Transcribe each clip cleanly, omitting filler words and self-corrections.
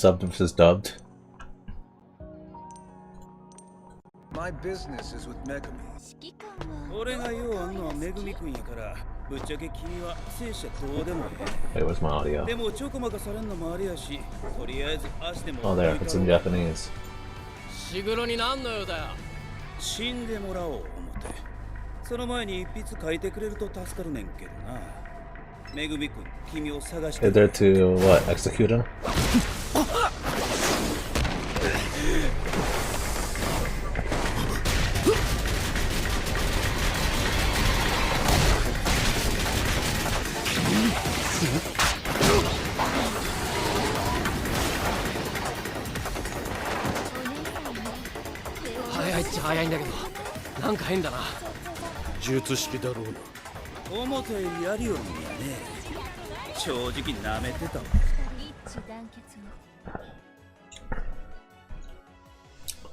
subbed versus dubbed. My business is with Megami. Wait, where's my audio? Oh, there, it's in Japanese. Is there to what? Execute him?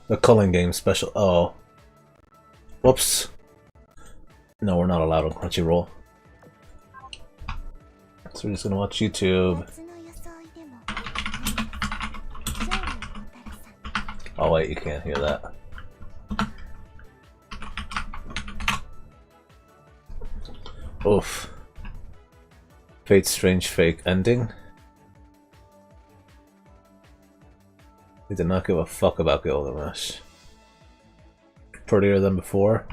The culling game special. Oh. Whoops. No, we're not allowed on Crunchyroll. So we're just gonna watch YouTube. Oh wait, you can't hear that. Oof. Fate's Strange Fake ending. He did not give a fuck about Gilgamesh. Prettier than before.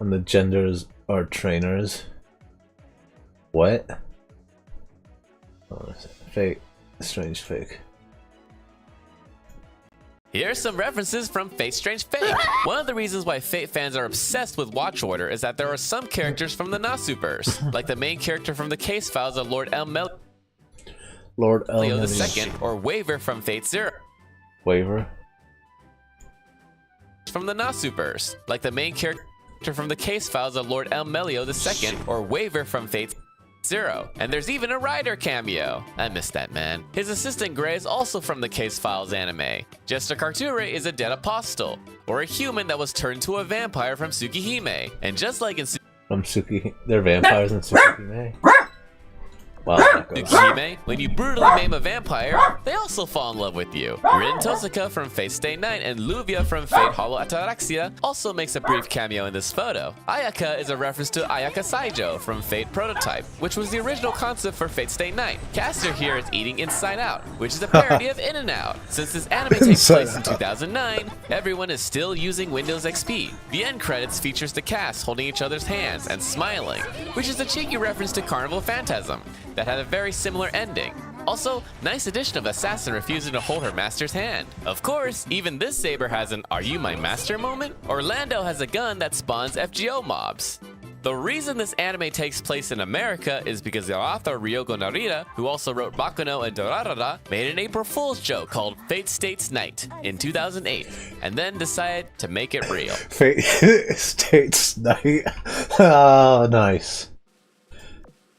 And the genders are trainers. What? Oh, Fate. Strange Fake. Here's some references from Fate's Strange Fake. One of the reasons why Fate fans are obsessed with Watch Order is that there are some characters from the Nasuverse, like the main character from the case files of Lord Elmelio II, or Waver from Fate Zero. Waver? From the Nasuverse, like the main character from the case files of Lord Elmelio II, or Waver from Fate Zero. And there's even a Rider cameo. I missed that man. His assistant Gray is also from the Case Files anime. Jester Carture is a dead apostle, or a human that was turned to a vampire from Tsukihime. And just like in they're vampires in Tsukihime? Wow, Tsukihime, when you brutally maim a vampire, they also fall in love with you. Rin Tosaka from Fate Stay Night and Luvia from Fate Hollow Ataraxia also makes a brief cameo in this photo. Ayaka is a reference to Ayaka Saijo from Fate Prototype, which was the original concept for Fate Stay Night. Caster here is eating Inside Out, which is a parody of In and Out. Since this anime takes place in 2009, everyone is still using Windows XP. The end credits features the cast holding each other's hands and smiling, which is a cheeky reference to Carnival Phantasm that had a very similar ending. Also, nice addition of Assassin refusing to hold her master's hand. Of course, even this saber has an "Are you my master" moment. Orlando has a gun that spawns FGO mobs. The reason this anime takes place in America is because the author Ryogo Narita, who also wrote Bakuno and Dorarara, made an April Fool's joke called Fate States Night in 2008, and then decided to make it real. Fate States Night. Oh, nice.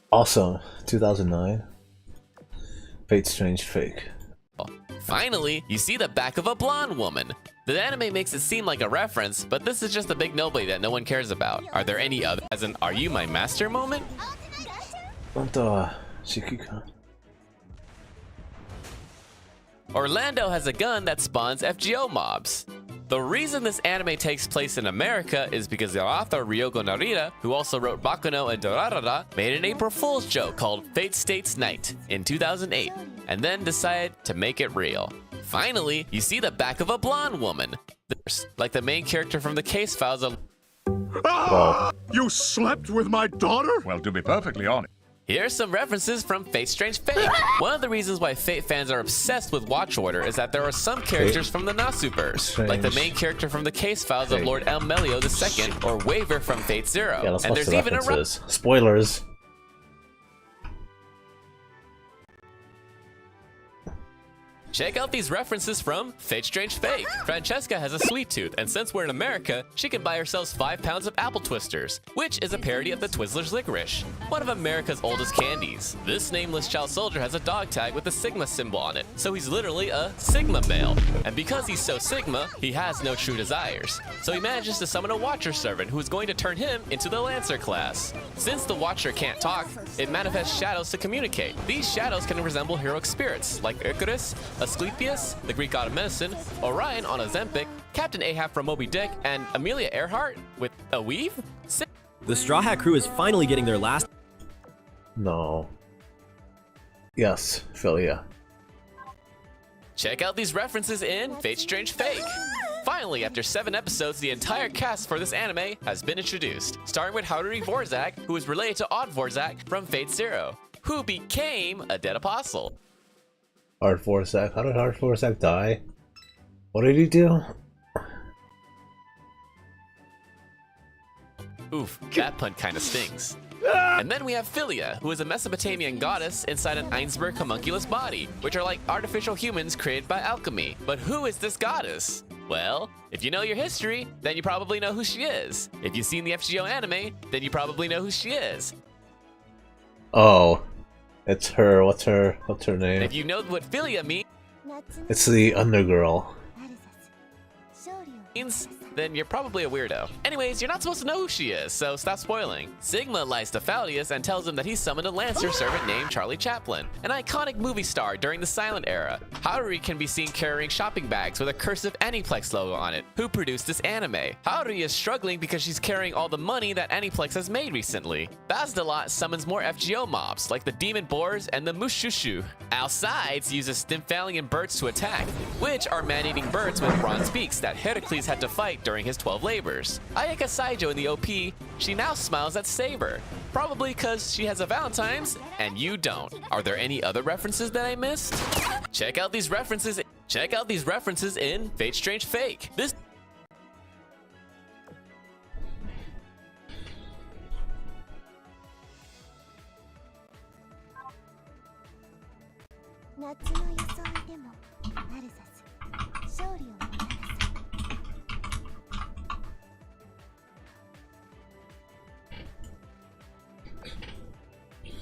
Also, 2009. Fate's Strange Fake. Finally, you see the back of a blonde woman. The anime makes it seem like a reference, but this is just a big nobody that no one cares about. Are there any other as an "Are you my master" moment? Orlando has a gun that spawns FGO mobs. The reason this anime takes place in America is because the author Ryogo Narita, who also wrote Bakuno and Dorarara, made an April Fool's joke called Fate States Night in 2008, and then decided to make it real. Finally, you see the back of a blonde woman, like the main character from the case files of... Ah! You slept with my daughter? Well, to be perfectly honest. Here's some references from Fate's Strange Fake. One of the reasons why Fate fans are obsessed with Watch Order is that there are some characters from the Nasuverse, like the main character from the case files of Lord Elmelio II, or Waver from Fate Zero. Yeah, let's and watch there's even a spoilers. Check out these references from Fate Strange Fake. Francesca has a sweet tooth, and since we're in America, she can buy herself 5 pounds of apple twisters, which is a parody of the Twizzlers licorice, one of America's oldest candies. This nameless child soldier has a dog tag with a Sigma symbol on it, so he's literally a Sigma male. And because he's so Sigma, he has no true desires. So he manages to summon a Watcher servant who is going to turn him into the Lancer class. Since the Watcher can't talk, it manifests shadows to communicate. These shadows can resemble heroic spirits, like Icarus, Asclepius, the Greek god of medicine, Orion on Ozempic, Captain Ahab from Moby Dick, and Amelia Earhart with a weave? The Straw Hat crew is finally getting their last... No. Yes, Philia. Check out these references in Fate Strange Fake. Finally, after 7 episodes, the entire cast for this anime has been introduced, starting with Haruhi Vorzak, who is related to Odd Vorzak from Fate Zero, who became a dead apostle. Hard Vorzak. How did Hard Vorzak die? What did he do? Oof, that pun kinda stings. And then we have Philia, who is a Mesopotamian goddess inside an Ainsberg homunculus body, which are like artificial humans created by alchemy. But who is this goddess? Well, if you know your history, then you probably know who she is. If you've seen the FGO anime, then you probably know who she is. Oh, it's her. What's her name? If you know what Philia It's the Undergirl. means, then you're probably a weirdo. Anyways, you're not supposed to know who she is, so stop spoiling. Sigma lies to Fallius and tells him that he summoned a Lancer servant named Charlie Chaplin, an iconic movie star during the silent era. Haruhi can be seen carrying shopping bags with a cursive Aniplex logo on it. Who produced this anime? Haruhi is struggling because she's carrying all the money that Aniplex has made recently. Bazdalot summons more FGO mobs, like the Demon Boars and the Mushushu. Alcides uses Stymphalian birds to attack, which are man-eating birds with bronze beaks that Heracles had to fight during his 12 labors. Ayaka Saijo in the OP, she now smiles at Saber. Probably because she has a Valentine's and you don't. Are there any other references that I missed? Check out these references in Fate Strange Fake. This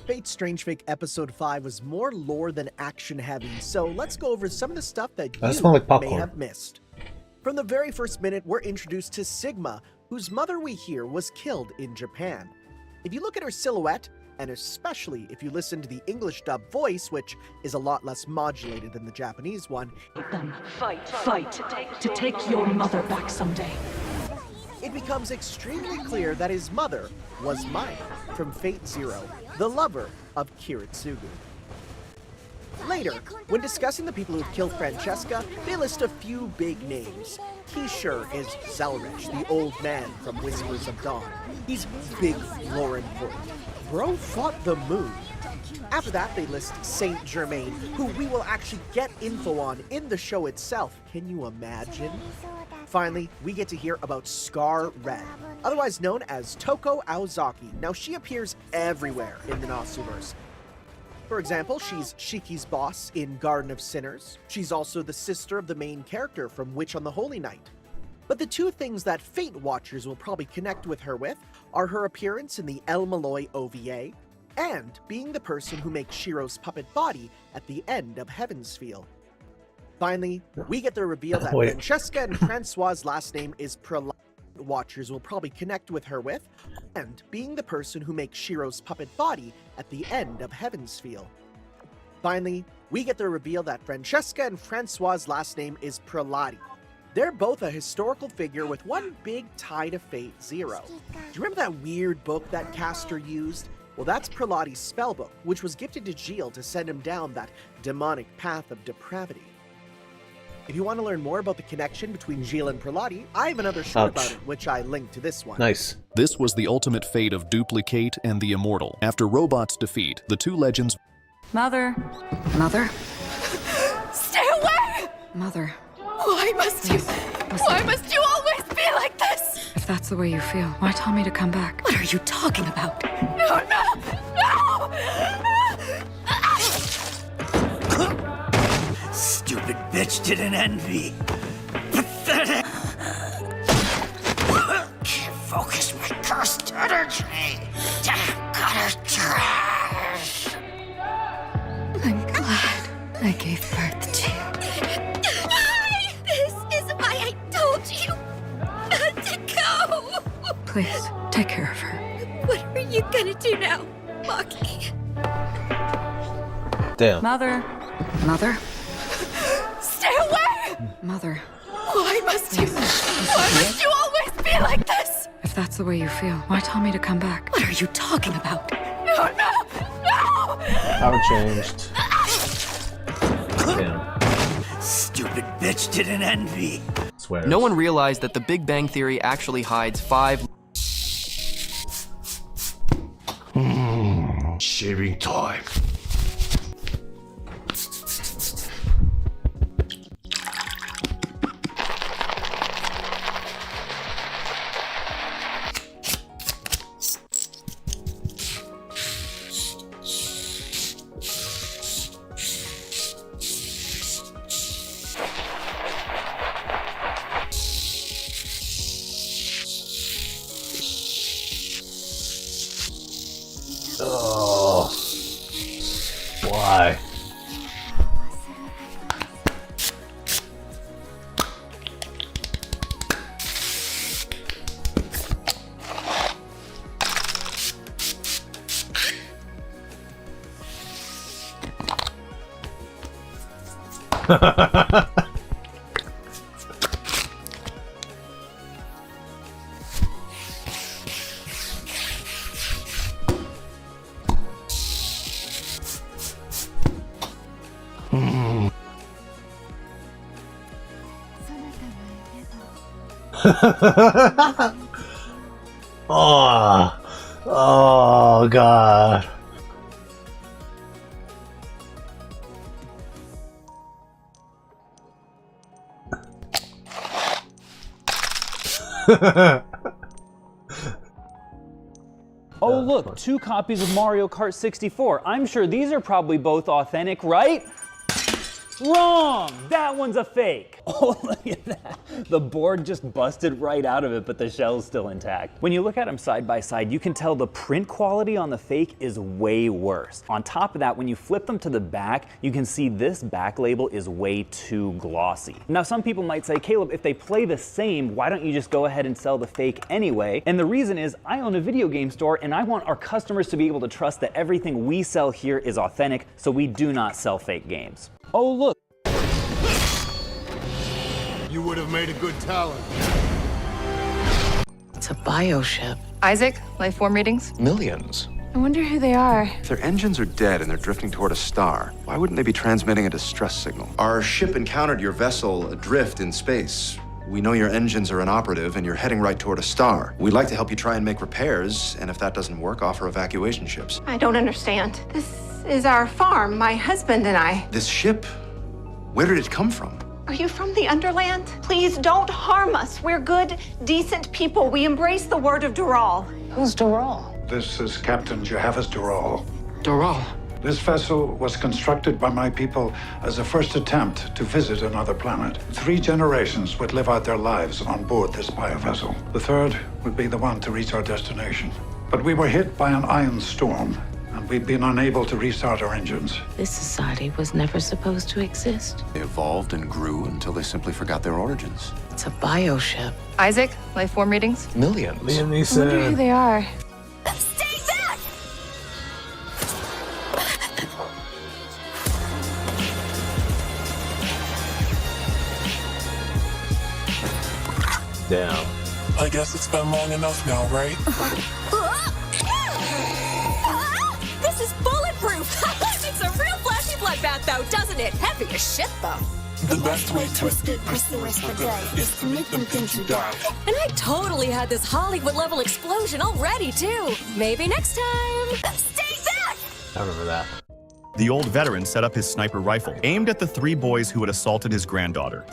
Fate Strange Fake Episode 5 was more lore than action heavy, so let's go over some of the stuff that you may have missed. From the very first minute, we're introduced to Sigma, whose mother we hear was killed in Japan. If you look at her silhouette, and especially if you listen to the English dub voice, which is a lot less modulated than the Japanese one, Fight to take your mother back someday. it becomes extremely clear that his mother was Maya from Fate Zero, the lover of Kiritsugu. Later, when discussing the people who killed Francesca, they list a few big names. Kishur is Zelrich, the old man from Whispers of Dawn. He's big, lore important. Bro fought the moon. After that, they list Saint Germain, who we will actually get info on in the show itself. Can you imagine? Finally, we get to hear about Scar Red, otherwise known as Toko Aozaki. Now, she appears everywhere in the Nasuverse. For example, she's Shiki's boss in Garden of Sinners. She's also the sister of the main character from Witch on the Holy Night. But the two things that Fate Watchers will probably connect with her with are her appearance in the El Malloy OVA and being the person who makes Shiro's puppet body at the end of Heaven's Feel. Finally, we get the reveal that Francesca and Francois' last name is Prelati. Watchers will probably connect with her with, and being the person who makes Shiro's puppet body at the end of Heaven's Feel. Finally, we get the reveal that Francesca and Francois' last name is Prelati. They're both a historical figure with one big tie to Fate Zero. Do you remember that weird book that Castor used? Well, that's Prelati's spellbook, which was gifted to Gilles to send him down that demonic path of depravity. If you want to learn more about the connection between Gilles and Prelati, I have another short about it, which I linked to this one. Nice. This was the ultimate fate of Duplicate and the Immortal. After Robot's defeat, the two legends... Mother. Stay away! Mother. Why must you always be like this? If that's the way you feel, why tell me to come back? What are you talking about? No! Stupid bitch didn't envy. Pathetic. Can't focus my cursed energy. Gutter trash. I'm glad I gave birth to you. This is why I told you not to go. Please, take care of her. What are you gonna do now, Maki? Damn. Mother. Mother? Stay away! Mother. Why must you always be like this? If that's the way you feel, why tell me to come back? What are you talking about? No! Power changed. Damn. Stupid bitch didn't envy. Swear. No one realized that the Big Bang Theory actually hides 5 Shaving time. Oh. Why? Oh, oh God. Oh look, 2 copies of Mario Kart 64. I'm sure these are probably both authentic, right? Wrong! That one's a fake. Oh, look at that. The board just busted right out of it, but the shell's still intact. When you look at them side by side, you can tell the print quality on the fake is way worse. On top of that, when you flip them to the back, you can see this back label is way too glossy. Now, some people might say, Caleb, if they play the same, why don't you just go ahead and sell the fake anyway? And the reason is, I own a video game store and I want our customers to be able to trust that everything we sell here is authentic, so we do not sell fake games. Oh, look. You would have made a good talent. It's a bioship. Isaac, life form readings? Millions. I wonder who they are. If their engines are dead and they're drifting toward a star, why wouldn't they be transmitting a distress signal? Our ship encountered your vessel adrift in space. We know your engines are inoperative and you're heading right toward a star. We'd like to help you try and make repairs, and if that doesn't work, offer evacuation ships. I don't understand. This is our farm, my husband and I. This ship? Where did it come from? Are you from the Underland? Please don't harm us. We're good, decent people. We embrace the word of Dural. Who's Dural? This is Captain Jehavas Dural. Dural? This vessel was constructed by my people as a first attempt to visit another planet. 3 generations would live out their lives on board this biovessel. The 3rd would be the one to reach our destination. But we were hit by an ion storm, and we've been unable to restart our engines. This society was never supposed to exist. They evolved and grew until they simply forgot their origins. It's a bioship. Isaac, life form readings? Millions. Liam I wonder who they are. Stay back! Damn. I guess it's been long enough now, right? This is bulletproof! It's a real flashy bloodbath though, doesn't it? Heavy as shit though. The best way to escape pursuers for good is to make them think you die. And I totally had this Hollywood level explosion already too. Maybe next time. Stay back! I remember that. The old veteran set up his sniper rifle, aimed at the 3 boys who had assaulted his granddaughter.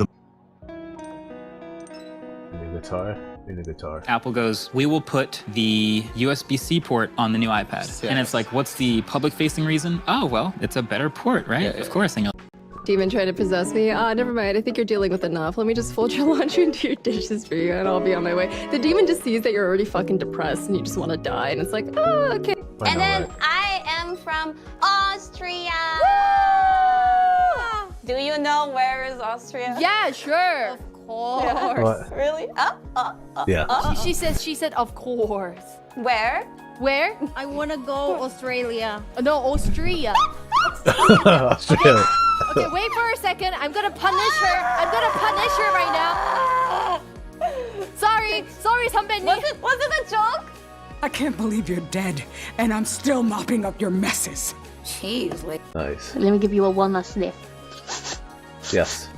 Guitar. Need a guitar. Apple goes, we will put the USB-C port on the new iPad. Yes. And it's like, what's the public-facing reason? Oh, well, it's a better port, right? Yeah, of course. And Demon trying to possess me? Never mind. I think you're dealing with enough. Let me just fold your laundry into your dishes for you and I'll be on my way. The demon just sees that you're already fucking depressed and you just want to die and it's like, oh, okay. And then I am from Austria. Do you know where is Austria? Yeah, sure. Of course. What? Really? Yeah. She said, of course. Where? Where? I want to go Australia. No, Austria. Australia. Okay, wait for a second. I'm gonna punish her. Right now. Sorry, 선배님. Was it a joke? I can't believe you're dead, and I'm still mopping up your messes. Jeez, like. Nice. Let me give you a one last sniff. Yes.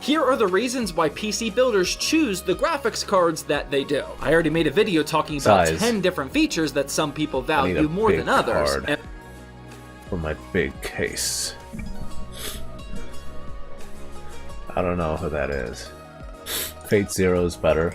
Here are the reasons why PC builders choose the graphics cards that they do. I already made a video talking about Size. 10 different features that some people I need a value more big than others. card for my big case. I don't know who that is. Fate Zero's better.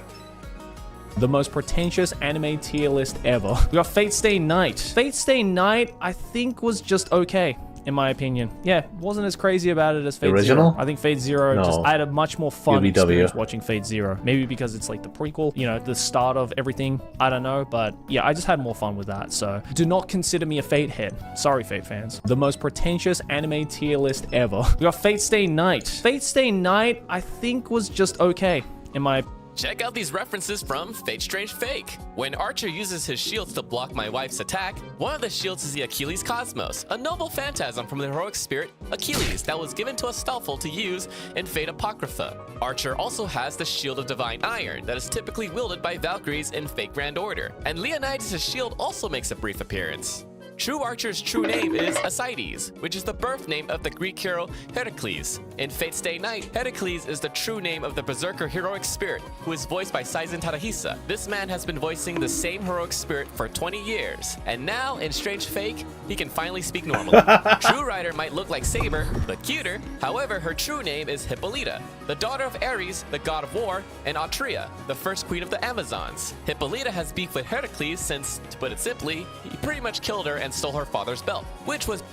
The most pretentious anime tier list ever. We got Fate Stay Night. Fate Stay Night, I think, was just okay, in my opinion. Yeah, wasn't as crazy about it as Fate original? Zero. I think Fate Zero, No. I had a much more fun UBW. experience watching Fate Zero. Maybe because it's like the prequel, you know, the start of everything. I don't know, but yeah, I just had more fun with that. So do not consider me a Fate head. Sorry, Fate fans. The most pretentious anime tier list ever. We got Fate Stay Night. Fate Stay Night, I think, was just okay, in my opinion. Check out these references from Fate Strange Fake. When Archer uses his shields to block my wife's attack, one of the shields is the Achilles Cosmos, a noble phantasm from the heroic spirit Achilles that was given to Astolfo to use in Fate Apocrypha. Archer also has the Shield of Divine Iron that is typically wielded by Valkyries in Fate Grand Order, and Leonidas' shield also makes a brief appearance. True Archer's true name is Ascides, which is the birth name of the Greek hero Heracles. In Fate Stay Night, Heracles is the true name of the Berserker heroic spirit, who is voiced by Saizen Tadahisa. This man has been voicing the same heroic spirit for 20 years, and now, in Strange Fake, he can finally speak normally. True Rider might look like Saber, but cuter. However, her true name is Hippolyta, the daughter of Ares, the god of war, and Atreia, the first queen of the Amazons. Hippolyta has beef with Heracles since, to put it simply, he pretty much killed her and stole her father's belt, which was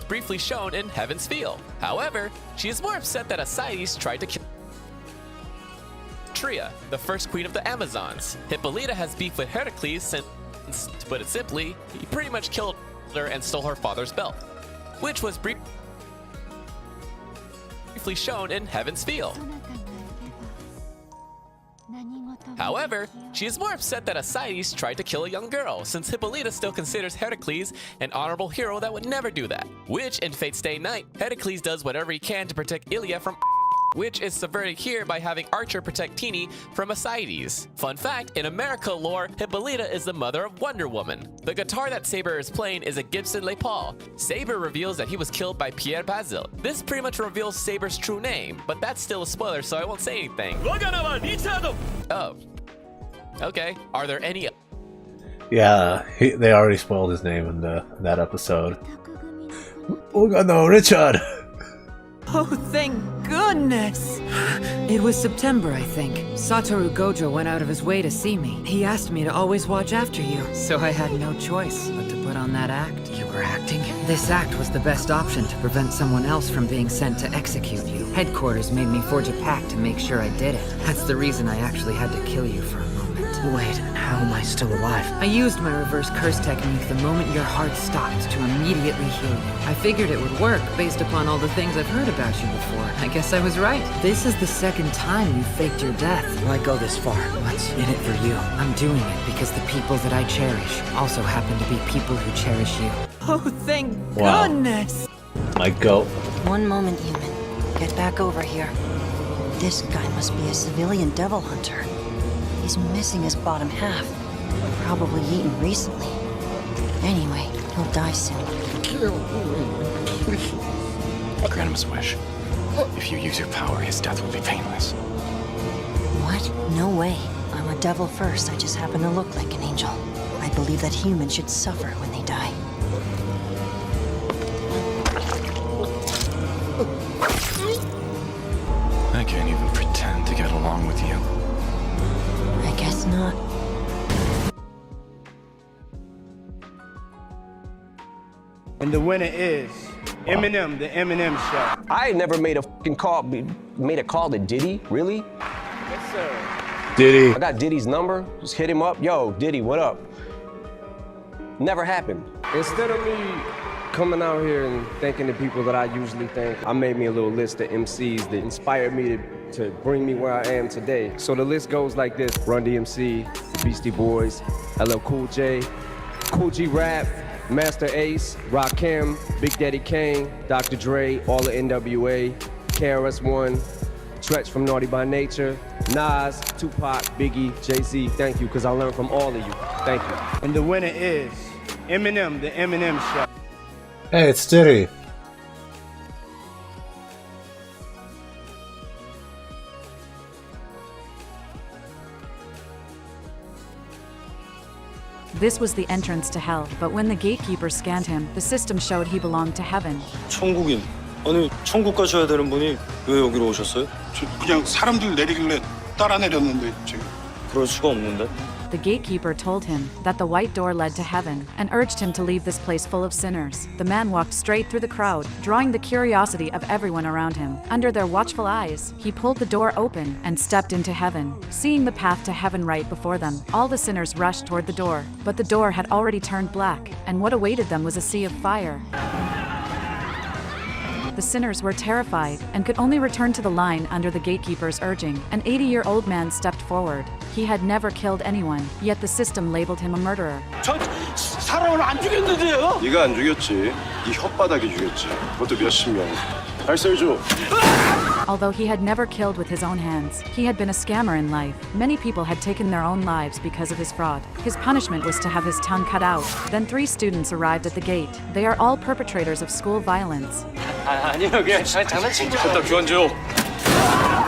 briefly shown in Heaven's Feel. However, she is more upset that Ascides tried to kill Atreia, the first queen of the Amazons. Hippolyta has beef with Heracles since, to put it simply, he pretty much killed her and stole her father's belt, which was briefly shown in Heaven's Feel. However, she is more upset that Ascides tried to kill a young girl, since Hippolyta still considers Heracles an honorable hero that would never do that. Which, in Fate Stay Night, Heracles does whatever he can to protect Ilya from which is subverted here by having Archer protect Teeny from Ascides. Fun fact, in America lore, Hippolyta is the mother of Wonder Woman. The guitar that Saber is playing is a Gibson Les Paul. Saber reveals that he was killed by Pierre Basil. This pretty much reveals Saber's true name, but that's still a spoiler, so I won't say anything. Oh. Okay. Are there any... Yeah, they already spoiled his name in that episode. Oh god, no, Richard! Oh, thank goodness! It was September, I think. Satoru Gojo went out of his way to see me. He asked me to always watch after you, so I had no choice but to put on that act. You were acting? This act was the best option to prevent someone else from being sent to execute you. Headquarters made me forge a pact to make sure I did it. That's the reason I actually had to kill you for a moment. Wait, how am I still alive? I used my reverse curse technique the moment your heart stopped to immediately heal you. I figured it would work based upon all the things I've heard about you before. I guess I was right. This is the second time you faked your death. Why go this far? What's in it for you? I'm doing it because the people that I cherish also happen to be people who cherish you. Oh, thank goodness! My goat. One moment, human. Get back over here. This guy must be a civilian devil hunter. He's missing his bottom half. Probably eaten recently. Anyway, he'll die soon. Grant him his wish. If you use your power, his death will be painless. What? No way. I'm a devil first. I just happen to look like an angel. I believe that humans should suffer when they die. I can't even pretend to get along with you. I guess not. And the winner is Eminem, the Eminem show. I ain't never made a fucking call, made a call to Diddy, really? Yes, sir. Diddy. I got Diddy's number, just hit him up. Yo, Diddy, what up? Never happened. Instead of me coming out here and thanking the people that I usually thank, I made me a little list of MCs that inspired me to bring me where I am today. So the list goes like this: Run DMC, the Beastie Boys, LL Cool J, Cool G Rap, Master Ace, Rakim, Big Daddy Kane, Dr. Dre, all the NWA, KRS-One, Tretch from Naughty by Nature, Nas, Tupac, Biggie, Jay-Z. Thank you, because I learned from all of you. Thank you. And the winner is Eminem, the Eminem show. Hey, it's Diddy. This was the entrance to hell, but when the gatekeeper scanned him, the system showed he belonged to heaven. 천국인. 아니, 천국 가셔야 되는 분이 왜 여기로 오셨어요? 저 그냥 사람들 내리길래 따라 내렸는데 지금. 그럴 수가 없는데. The gatekeeper told him that the white door led to heaven and urged him to leave this place full of sinners. The man walked straight through the crowd, drawing the curiosity of everyone around him. Under their watchful eyes, he pulled the door open and stepped into heaven. Seeing the path to heaven right before them, all the sinners rushed toward the door. But the door had already turned black, and what awaited them was a sea of fire. The sinners were terrified and could only return to the line under the gatekeeper's urging. An 80-year-old man stepped forward. He had never killed anyone, yet the system labeled him a murderer. 저 사람을 안 죽였는데요? 네가 안 죽였지. 네 혓바닥이 죽였지. 그것도 몇십 명. 발설줘. Although he had never killed with his own hands, he had been a scammer in life. Many people had taken their own lives because of his fraud. His punishment was to have his tongue cut out. Then 3 students arrived at the gate. They are all perpetrators of school violence. 아니요, 그냥 장난친 거예요. 일단 교환 줘.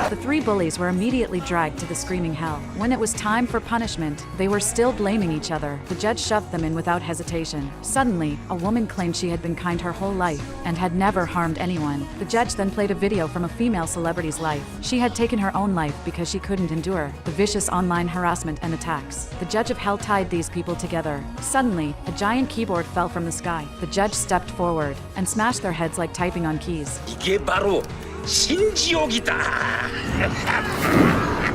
The 3 bullies were immediately dragged to the screaming hell. When it was time for punishment, they were still blaming each other. The judge shoved them in without hesitation. Suddenly, a woman claimed she had been kind her whole life and had never harmed anyone. The judge then played a video from a female celebrity's life. She had taken her own life because she couldn't endure the vicious online harassment and attacks. The judge of hell tied these people together. Suddenly, a giant keyboard fell from the sky. The judge stepped forward and smashed their heads like typing on keys. 이게 바로 신지옥이다.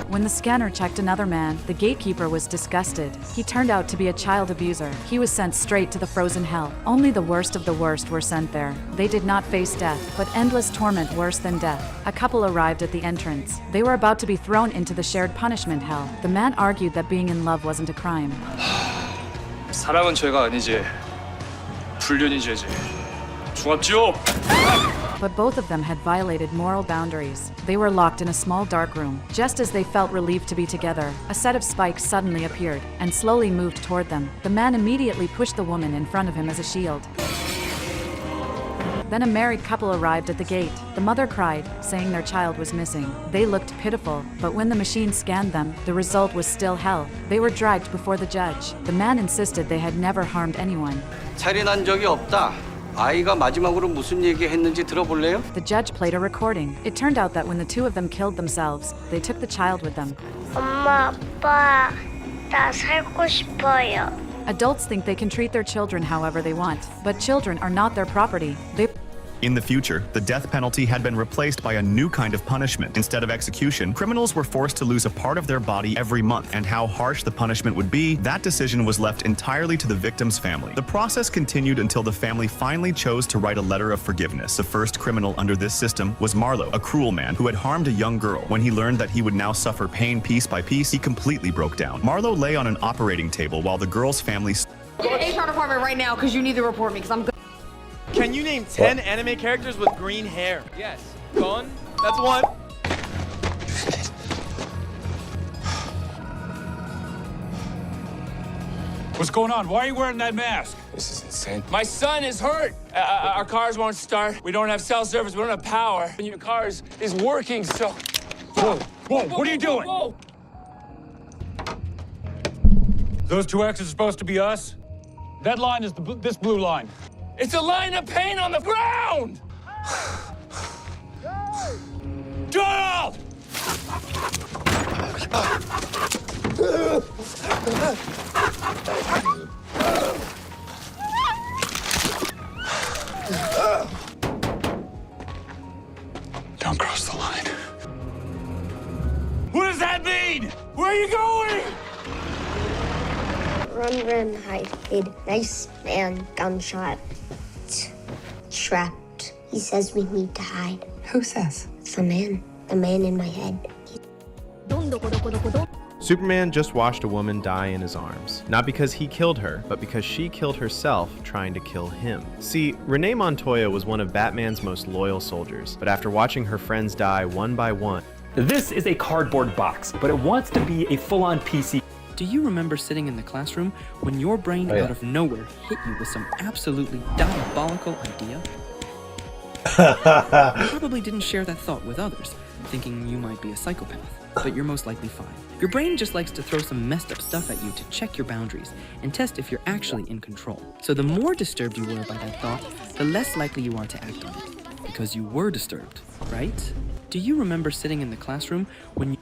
When the scanner checked another man, the gatekeeper was disgusted. He turned out to be a child abuser. He was sent straight to the frozen hell. Only the worst of the worst were sent there. They did not face death, but endless torment worse than death. A couple arrived at the entrance. They were about to be thrown into the shared punishment hell. The man argued that being in love wasn't a crime. 사랑은 죄가 아니지. 불륜이 죄지. 중압지옥. But both of them had violated moral boundaries. They were locked in a small dark room. Just as they felt relieved to be together, a set of spikes suddenly appeared and slowly moved toward them. The man immediately pushed the woman in front of him as a shield. Then a married couple arrived at the gate. The mother cried, saying their child was missing. They looked pitiful, but when the machine scanned them, the result was still hell. They were dragged before the judge. The man insisted they had never harmed anyone. 살인한 적이 없다. 아이가 마지막으로 무슨 얘기했는지 들어볼래요? The judge played a recording. It turned out that when the 2 of them killed themselves, they took the child with them. 엄마, 아빠, 나 살고 싶어요. Adults think they can treat their children however they want, but children are not their property. In the future, the death penalty had been replaced by a new kind of punishment. Instead of execution, criminals were forced to lose a part of their body every month, and how harsh the punishment would be, that decision was left entirely to the victim's family. The process continued until the family finally chose to write a letter of forgiveness. The first criminal under this system was Marlowe, a cruel man who had harmed a young girl. When he learned that he would now suffer pain piece by piece, he completely broke down. Marlowe lay on an operating table while the girl's family... HR department right now, because you need to report me, because I'm good. Can you name 10 anime characters with green hair? Yes. Gon? That's one. What's going on? Why are you wearing that mask? This is insane. My son is hurt. Our cars won't start. We don't have cell service. We don't have power. And your car is working, so... Whoa, whoa, what are you doing? Whoa. Those 2 X's are supposed to be us? That line is this blue line. It's a line of paint on the ground! Donald! doing? Run, run, hide, hid. Nice man, gunshot. Trapped. He says we need to hide. Who says? The man in my head. Superman just watched a woman die in his arms. Not because he killed her, but because she killed herself trying to kill him. See, Renee Montoya was one of Batman's most loyal soldiers, but after watching her friends die one by one... This is a cardboard box, but it wants to be a full-on PC. Do you remember sitting in the classroom when your brain out of nowhere hit you with some absolutely diabolical idea? You probably didn't share that thought with others, thinking you might be a psychopath, but you're most likely fine. Your brain just likes to throw some messed up stuff at you to check your boundaries and test if you're actually in control. So the more disturbed you were by that thought, the less likely you are to act on it, because you were disturbed, right? Do you remember sitting in the classroom when you...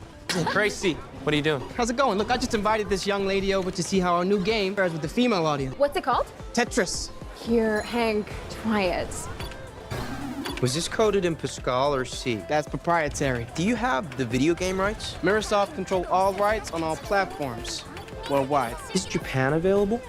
Gracie, what are you doing? How's it going? Look, I just invited this young lady over to see how our new game fares with the female audience. What's it called? Tetris. Here, Hank, try it. Was this coded in Pascal or C? That's proprietary. Do you have the video game rights? Microsoft control all rights on all platforms worldwide. Is Japan available?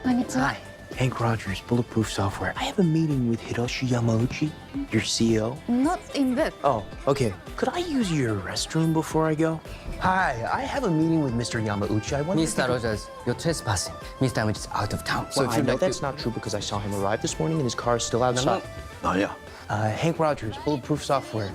Hi. Hank Rogers, Bulletproof Software. I have a meeting with Hiroshi Yamauchi, your CEO. Not in bed. Oh, okay. Could I use your restroom before I go? Hi, I have a meeting with Mr. Yamauchi. I wonder Mr. Rogers, you're trespassing. Mr. Yamauchi is out of town. So I know that's not true because I saw him arrive this morning and his car is still outside. Oh, yeah. Hank Rogers, Bulletproof Software.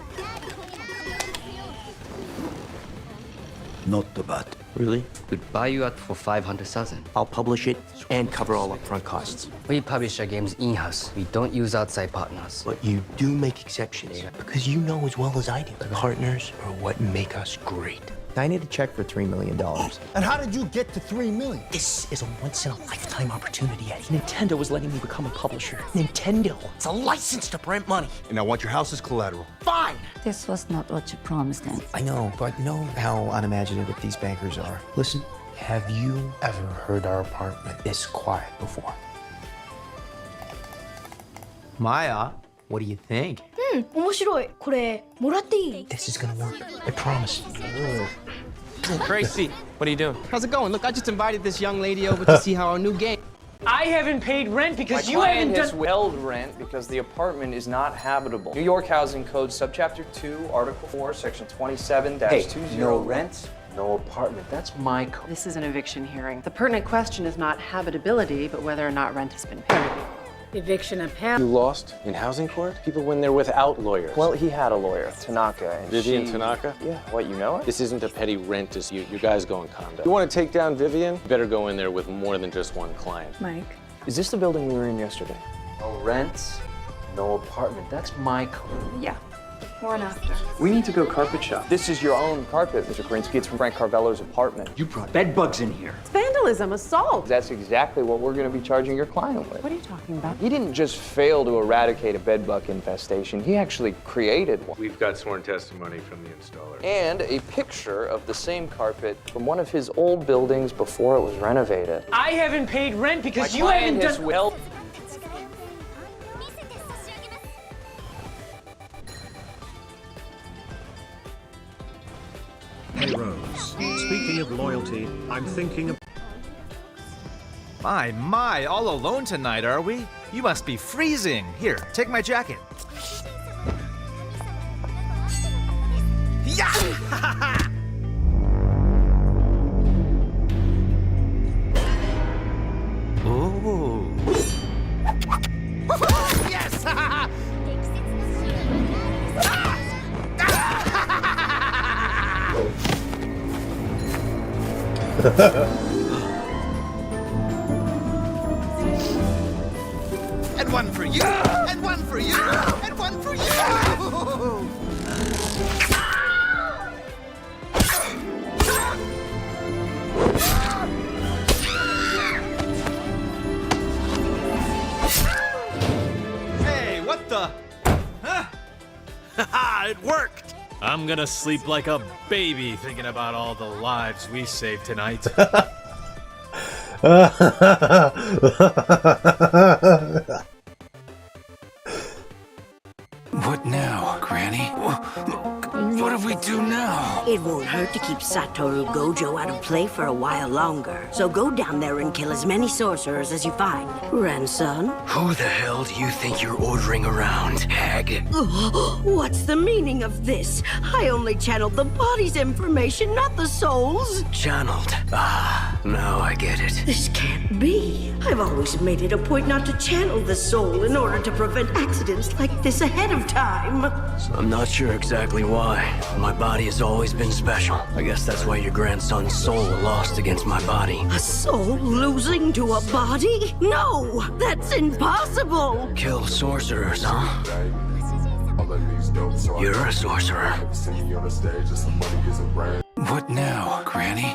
Not too bad. Really? We'd buy you out for 500,000. I'll publish it and cover all upfront costs. We publish our games in-house. We don't use outside partners. But you do make exceptions because you know as well as I do, partners are what make us great. I need a check for $3 million. And how did you get to $3 million? This is a once-in-a-lifetime opportunity, Eddie. Nintendo is letting me become a publisher. Nintendo. It's a license to print money. And I want your house as collateral. Fine! This was not what you promised him. I know, but you know how unimaginative these bankers are. Listen, have you ever heard our apartment this quiet before? Maya, what do you think? 面白い。これ、もらっていい? This is gonna work. I promise. Gracie, what are you doing? How's it going? Look, I just invited this young lady over to see how our new game... I haven't paid rent because you haven't done... withheld rent because the apartment is not habitable. New York Housing Code, Subchapter 2, Article 4, Section 27-20. Hey, no rent, no apartment. That's my code. This is an eviction hearing. The pertinent question is not habitability, but whether or not rent has been paid. Eviction apparent. You lost in housing court? People win there without lawyers. Well, he had a lawyer, Tanaka, and Vivian she... Tanaka? Yeah. What, you know her? This isn't a petty rent dispute. You guys go in condo. You want to take down Vivian? You better go in there with more than just one client. Mike. Is this the building we were in yesterday? No rent, no apartment. That's my code. Yeah. Before and after. We need to go carpet shop. This is your own carpet, Mr. Krinsky. It's from Frank Carvello's apartment. You brought bed bugs in here. It's vandalism, assault. That's exactly what we're going to be charging your client with. What are you talking about? He didn't just fail to eradicate a bedbug infestation, he actually created one. We've got sworn testimony from the installer. And a picture of the same carpet from one of his old buildings before it was renovated. I haven't paid rent because you haven't done... Well, Hey Rose, speaking of loyalty, I'm thinking of... My, all alone tonight, are we? You must be freezing. Here, take my jacket. Yeah! Ooh. Yes! And one for you! And one for you! And one for you! Hey, what the? Huh? Haha, it worked! I'm gonna sleep like a baby thinking about all the lives we saved tonight. What now, Granny? What have we we do now? It won't hurt to keep Satoru Gojo out of play for a while longer. So go down there and kill as many sorcerers as you find. Ren-san? Who the hell do you think you're ordering around, hag? What's the meaning of this? I only channeled the body's information, not the soul's. Channeled. Ah, now I get it. This can't be. I've always made it a point not to channel the soul in order to prevent accidents like this ahead of time. I'm not sure exactly why. My body has always been special. I guess that's why your grandson's soul lost against my body. A soul losing to a body? No, that's impossible. Kill sorcerers, huh? You're a sorcerer. What now, Granny?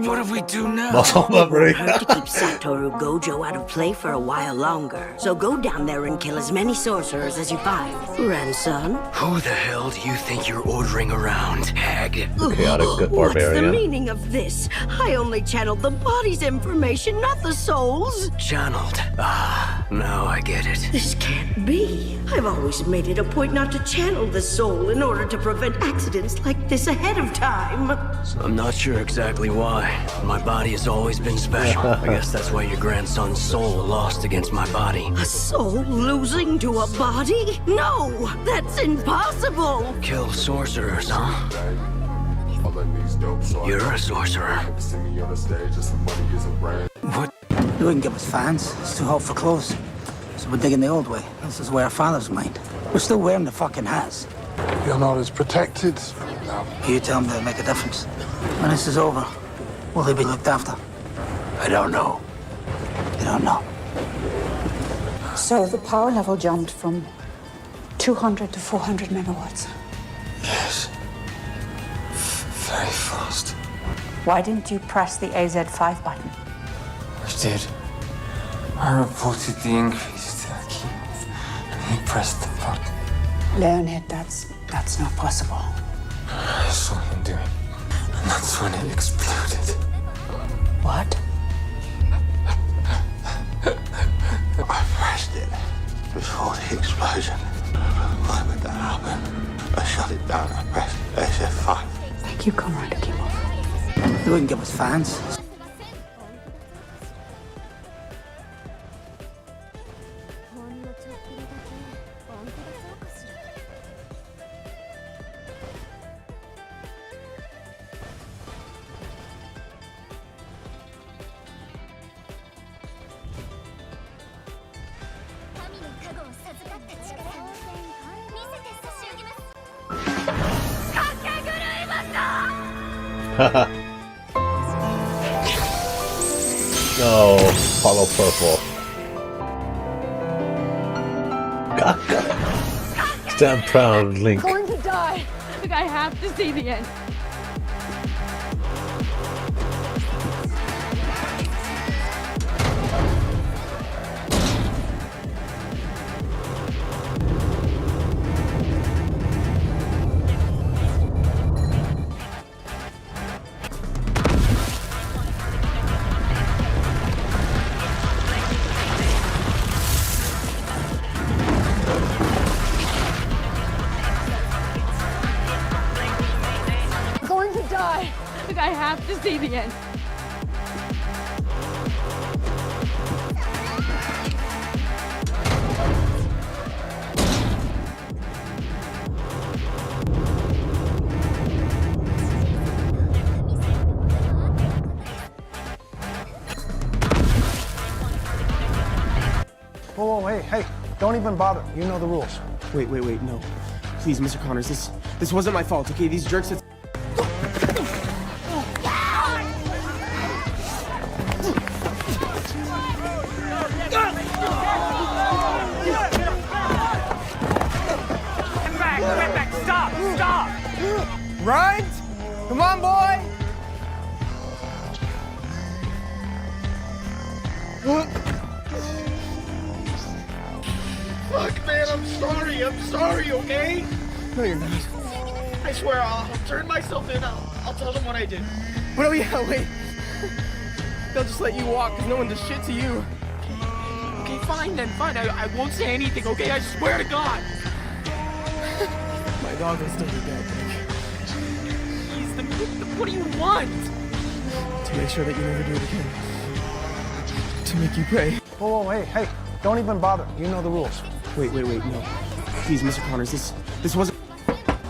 What do we do now? It won't hurt to keep Satoru Gojo out of play for a while longer. So go down there and kill as many sorcerers as you find. Ren-san? Who the hell do you think you're ordering around, hag? Chaotic What's the meaning of this? I only channeled the body's information, not the soul's. Channeled. Ah, now I get it. This can't be. I've always made it a point not to channel the soul in order to prevent accidents like this ahead of time. I'm not sure exactly why. My body has always been special. I guess that's why your grandson's soul lost against my body. A soul losing to a body? No, that's impossible. Kill sorcerers, huh? You're a sorcerer. What? We can give us fans. It's too hot for clothes. So we're digging the old way. This is where our fathers mined. We're still wearing the fucking hats. You're not as protected. No. You tell me that'll make a difference. When this is over, will they be looked after? I don't know. You don't know. So the power level jumped from 200 to 400 megawatts. Yes. Very fast. Why didn't you press the AZ5 button? I did. I reported the increase to Keith, and he pressed the button. Leonid, that's not possible. I saw him do it, and that's when it exploded. What? I pressed it before the explosion. When that happened, I shut it down. I pressed SF5. Thank you, Comrade Akimov. You wouldn't give us fans. No, follow purple. Stand proud, Link. I'm going to die. But I have to see the end. I have to see the end. Whoa, hey, don't even bother. You know the rules. Wait, no. Please, Mr. Connors, this wasn't my fault, okay? These jerks had... Get back, stop! Right? Come on, boy! Fuck, man, I'm sorry, okay? No, you're not. I swear, I'll turn myself in. I'll tell them what I did. Oh, yeah, wait. They'll just let you walk, because no one does shit to you. Okay, fine then, fine. I won't say anything, okay? I swear to God. My dog will still be dead. What do you want? To make sure that you never do it again. To make you pay. Whoa, whoa, hey, don't even bother. You know the rules. Wait, no. Please, Mr. Connors, this wasn't...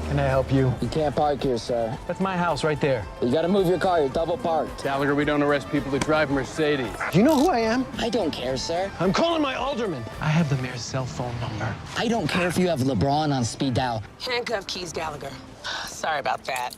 Can I help you? You can't park here, sir. That's my house right there. You gotta move your car, you're double parked. Gallagher, we don't arrest people who drive Mercedes. Do you know who I am? I don't care, sir. I'm calling my alderman. I have the mayor's cell phone number. I don't care if you have LeBron on speed dial. Handcuff keys, Gallagher. Sorry about that.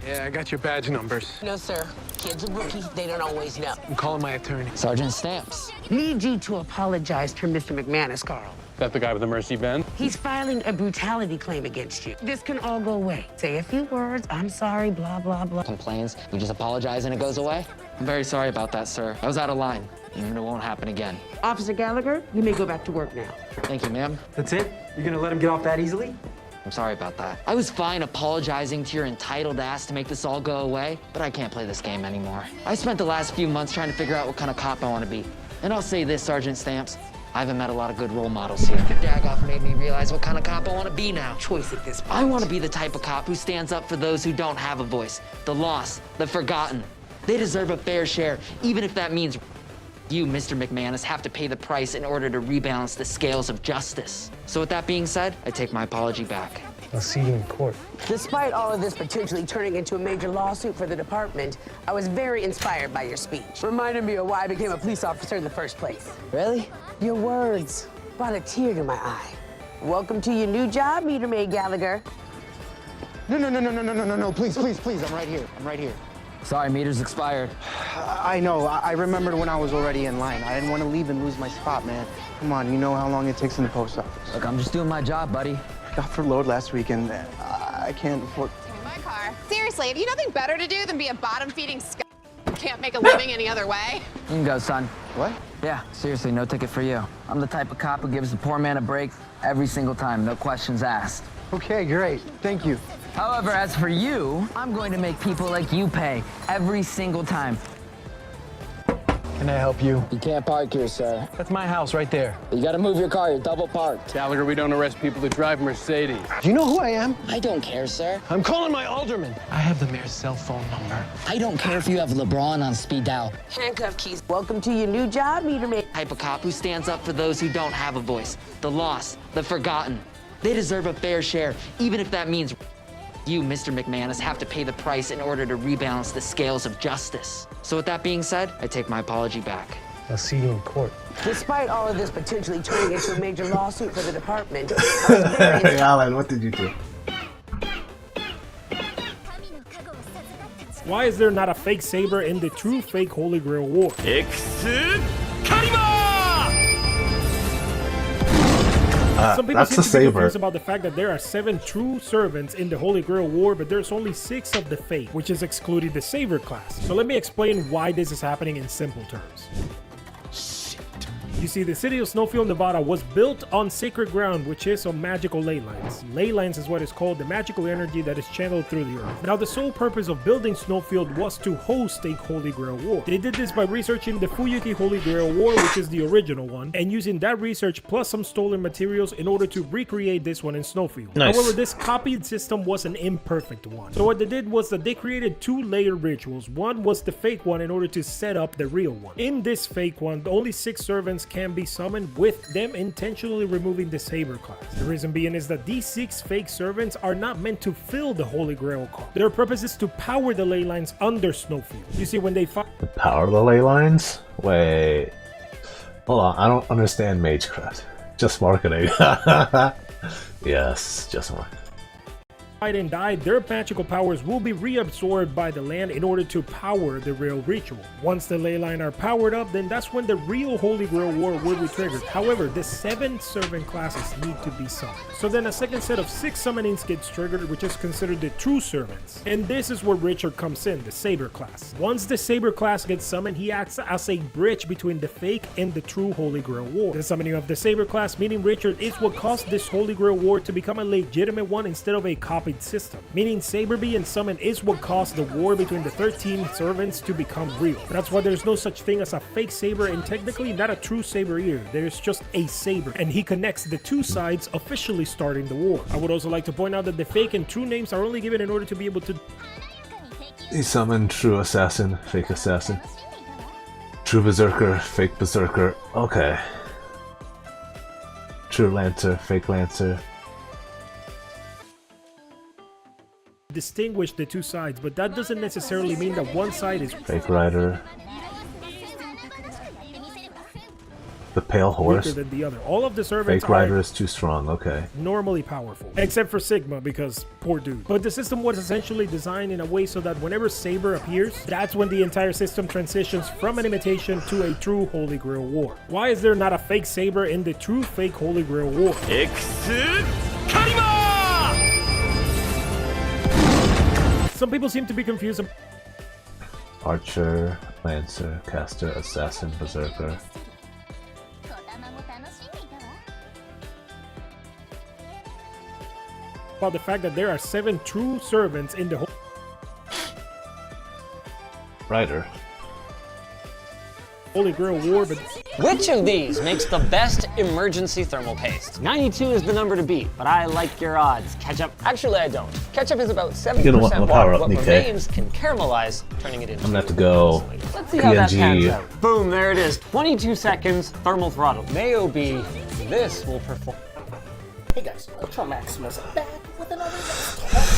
Yeah, I got your badge numbers. No, sir. Kids are rookies. They don't always know. I'm calling my attorney. Sergeant Stamps. Need you to apologize to Mr. McManus, Carl. That the guy with the Mercy Benz? He's filing a brutality claim against you. This can all go away. Say a few words. I'm sorry, blah, blah, blah. Complains. You just apologize and it goes away? I'm very sorry about that, sir. I was out of line. Even it won't happen again. Officer Gallagher, you may go back to work now. Thank you, ma'am. That's it? You're gonna let him get off that easily? I'm sorry about that. I was fine apologizing to your entitled ass to make this all go away, but I can't play this game anymore. I spent the last few months trying to figure out what kind of cop I want to be. And I'll say this, Sergeant Stamps, I haven't met a lot of good role models here. Dagoff made me realize what kind of cop I want to be now. Choice at this point. I want to be the type of cop who stands up for those who don't have a voice, the lost, the forgotten. They deserve a fair share, even if that means you, Mr. McManus, have to pay the price in order to rebalance the scales of justice. So with that being said, I take my apology back. I'll see you in court. Despite all of this potentially turning into a major lawsuit for the department, I was very inspired by your speech. Reminded me of why I became a police officer in the first place. Really? Your words brought a tear to my eye. Welcome to your new job, Meter Maid Gallagher. No, please, I'm right here. Sorry, meter's expired. I know, I remembered when I was already in line. I didn't want to leave and lose my spot, man. Come on, you know how long it takes in the post office. Look, I'm just doing my job, buddy. I got furloughed last week and I can't afford... My car. Seriously, have you nothing better to do than be a bottom-feeding scum who can't make a living any other way? You can go, son. What? Yeah, seriously, no ticket for you. I'm the type of cop who gives the poor man a break every single time, no questions asked. Okay, great. Thank you. However, as for you, I'm going to make people like you pay every single time. Can I help you? You can't park here, sir. That's my house right there. You gotta move your car, you're double parked. Gallagher, we don't arrest people who drive Mercedes. Do you know who I am? I don't care, sir. I'm calling my alderman. I have the mayor's cell phone number. I don't care if you have LeBron on speed dial. Handcuff keys. Welcome to your new job, Meter Maid. Type of cop who stands up for those who don't have a voice, the lost, the forgotten. They deserve a fair share, even if that means you, Mr. McManus, have to pay the price in order to rebalance the scales of justice. So with that being said, I take my apology back. I'll see you in court. Despite all of this potentially turning into a major lawsuit for the department, I was very Hey, Alan, what did you do? Why is there not a fake saber in the true fake Holy Grail War? Some people That's seem a to be saber. confused about the fact that there are 7 true servants in the Holy Grail War, but there's only 6 of the fake, which is excluding the saber class. So let me explain why this is happening in simple terms. You see, the city of Snowfield, Nevada was built on sacred ground, which is on magical ley lines. Ley lines is what is called the magical energy that is channeled through the earth. Now, the sole purpose of building Snowfield was to host a Holy Grail War. They did this by researching the Fuyuki Holy Grail War, which is the original one, and using that research plus some stolen materials in order to recreate this one in Snowfield. Nice. However, this copied system was an imperfect one. So what they did was that they created 2 layered rituals. One was the fake one in order to set up the real one. In this fake one, only 6 servants can be summoned, with them intentionally removing the saber class. The reason being is that these 6 fake servants are not meant to fill the Holy Grail cup. Their purpose is to power the ley lines under Snowfield. You see, when they fight... Power the ley lines? Wait. Hold on, I don't understand Magecraft. Just marketing. Yes, just marketing. and die, their magical powers will be reabsorbed by the land in order to power the real ritual. Once the ley line are powered up, then that's when the real Holy Grail War will be triggered. However, the 7 servant classes need to be summoned. So then a second set of 6 summonings gets triggered, which is considered the true servants. And this is where Richard comes in, the Saber class. Once the Saber class gets summoned, he acts as a bridge between the fake and the true Holy Grail War. The summoning of the Saber class, meaning Richard, is what caused this Holy Grail War to become a legitimate one instead of a copied system. Meaning Saber being summoned is what caused the war between the 13 servants to become real. That's why there's no such thing as a fake Saber and technically not a true Saber either. There's just a Saber, and he connects the 2 sides, officially starting the war. I would also like to point out that the fake and true names are only given in order to be able to He summoned true assassin, fake assassin. True berserker, fake berserker. Okay. True lancer, fake lancer. Distinguish the two sides, but that doesn't necessarily mean that one side is Fake rider. The pale horse. weaker than the other. All of the servants Fake rider are is too strong. Okay. normally powerful, except for Sigma because poor dude. But the system was essentially designed in a way so that whenever Saber appears, that's when the entire system transitions from an imitation to a true Holy Grail War. Why is there not a fake Saber in the true fake Holy Grail War? Some people seem to be confused. Archer, lancer, caster, assassin, berserker. About the fact that there are 7 true servants in the Rider. Holy Grail War, but Which of these makes the best emergency thermal paste? 92 is the number to beat, but I like your odds. Ketchup? Actually, I don't. Ketchup is about 70% You're gonna want my power water. up, What Nikke. remains can caramelize, turning it into. I'm gonna have to go Let's see how that pans PNG. out. Boom, there it is. 22 seconds, thermal throttle. Mayo B, this will perform. Hey guys, Ultra Maximus back with another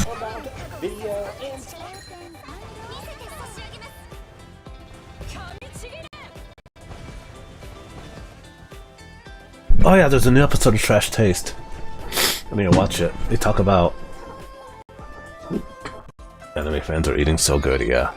talk about video and Oh yeah, there's a new episode of Trash Taste. I need to watch it. They talk about anime fans are eating so good, yeah.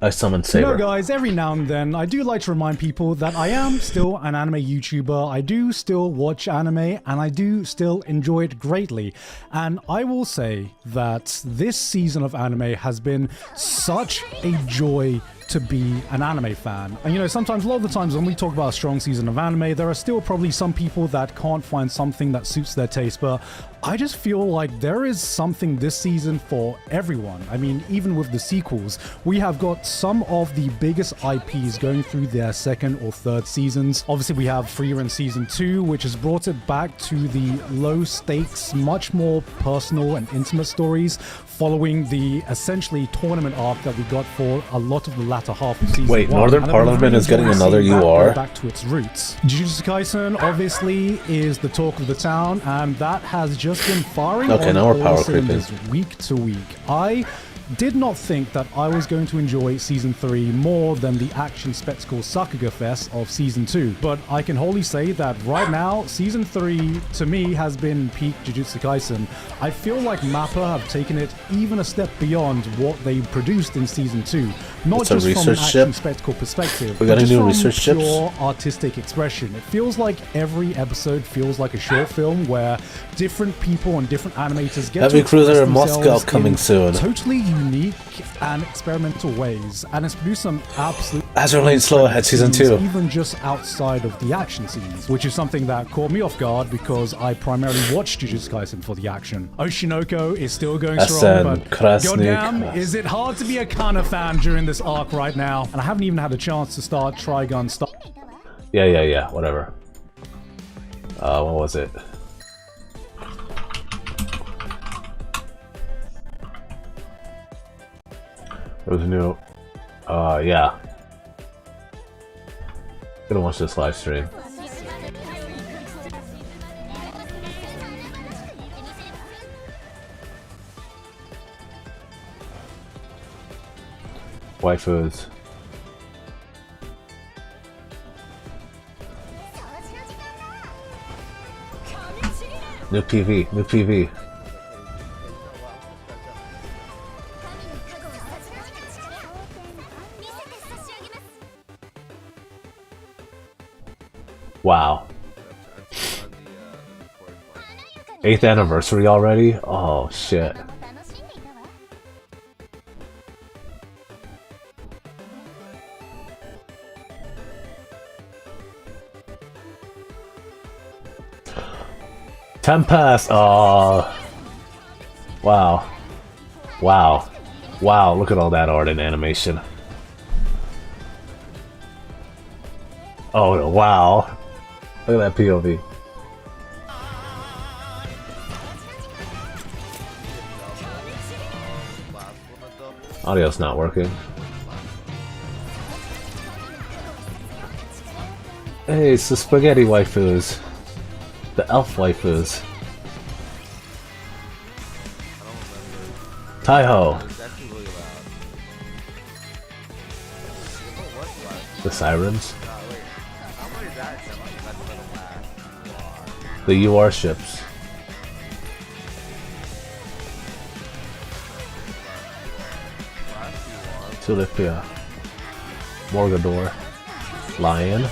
I summoned You Saber. know, guys, every now and then, I do like to remind people that I am still an anime YouTuber. I do still watch anime, and I do still enjoy it greatly. And I will say that this season of anime has been such a joy to be an anime fan. And you know, sometimes, a lot of the times when we talk about a strong season of anime, there are still probably some people that can't find something that suits their taste, but I just feel like there is something this season for everyone. I mean, even with the sequels, we have got some of the biggest IPs going through their second or third seasons. Obviously, we have Frieren Season 2, which has brought it back to the low stakes, much more personal and intimate stories, following the essentially tournament arc that we got for a lot of the latter half of season 1. Wait, Northern And I've been Parliament really is getting enjoying another seeing that UR? go back to its roots. Jujutsu Kaisen obviously is the talk of the town, and that has just been firing Okay, on now we're all power creeping. cylinders week to week. I did not think that I was going to enjoy Season 3 more than the action spectacle Sakuga Fest of Season 2, but I can wholly say that right now, Season 3 to me has been peak Jujutsu Kaisen. I feel like MAPPA have taken it even a step beyond what they produced in Season 2. Not It's a just from an research action ship? spectacle perspective, We got but any just new from research ships? pure artistic expression. It feels like every episode feels like a short film where different people and different animators get Heavy to Cruiser express in Moscow themselves coming in soon. totally unique and experimental ways, and it's produced some absolute Azur Lane slow ahead season 2. even just outside of the action scenes, which is something that caught me off guard because I primarily watched Jujutsu Kaisen for the action. Oshinoko is still going strong, but goddamn, is it hard to be a Kana fan during this arc right now? And I haven't even had a chance to start Trigun stuff. Yeah, whatever. What was it? It was new. Yeah. Gonna watch this live stream. Waifus. New PV, new PV. Wow. 8th anniversary already? Oh shit. Tempest! Oh. Wow. Wow. Wow, look at all that art and animation. Oh, wow. Look at that POV. Audio's not working. Hey, it's the spaghetti waifus. The elf waifus. Taiho. The sirens. The UR ships. Tulipia. Morgador. Lion.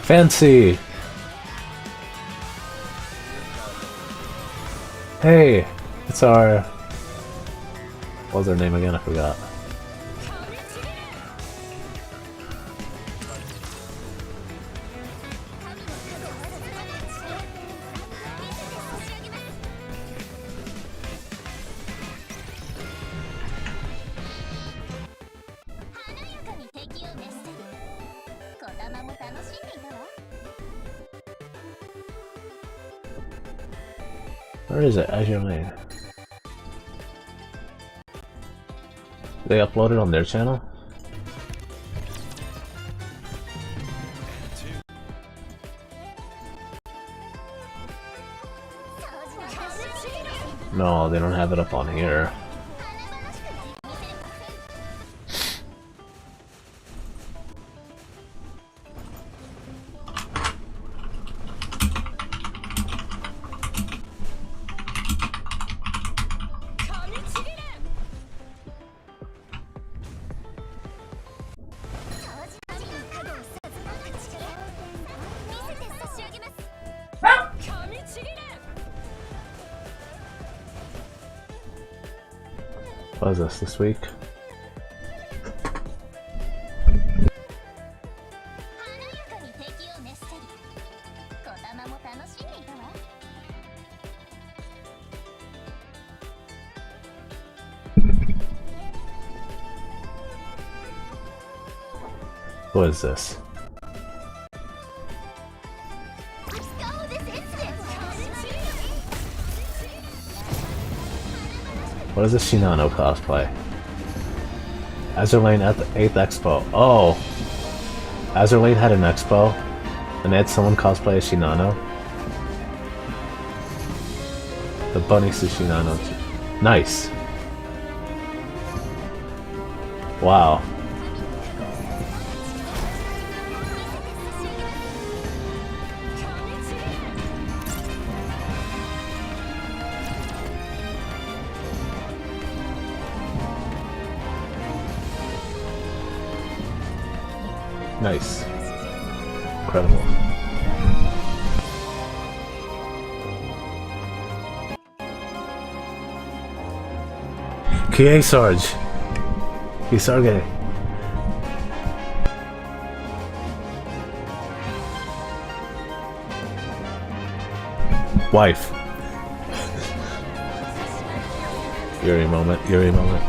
Fancy! Hey! It's our... What was their name again? I forgot. Where is it? Azur Lane. They uploaded on their channel? No, they don't have it up on here. What is this week? What is this? What is a Shinano cosplay? Azur Lane at the 8th Expo. Oh! Azur Lane had an expo, and they had someone cosplay as Shinano. The bunny's the Shinano too. Nice! Wow. Nice. Incredible. Kie Sarge. Kisarge. Wife. Yuri moment, Yuri moment.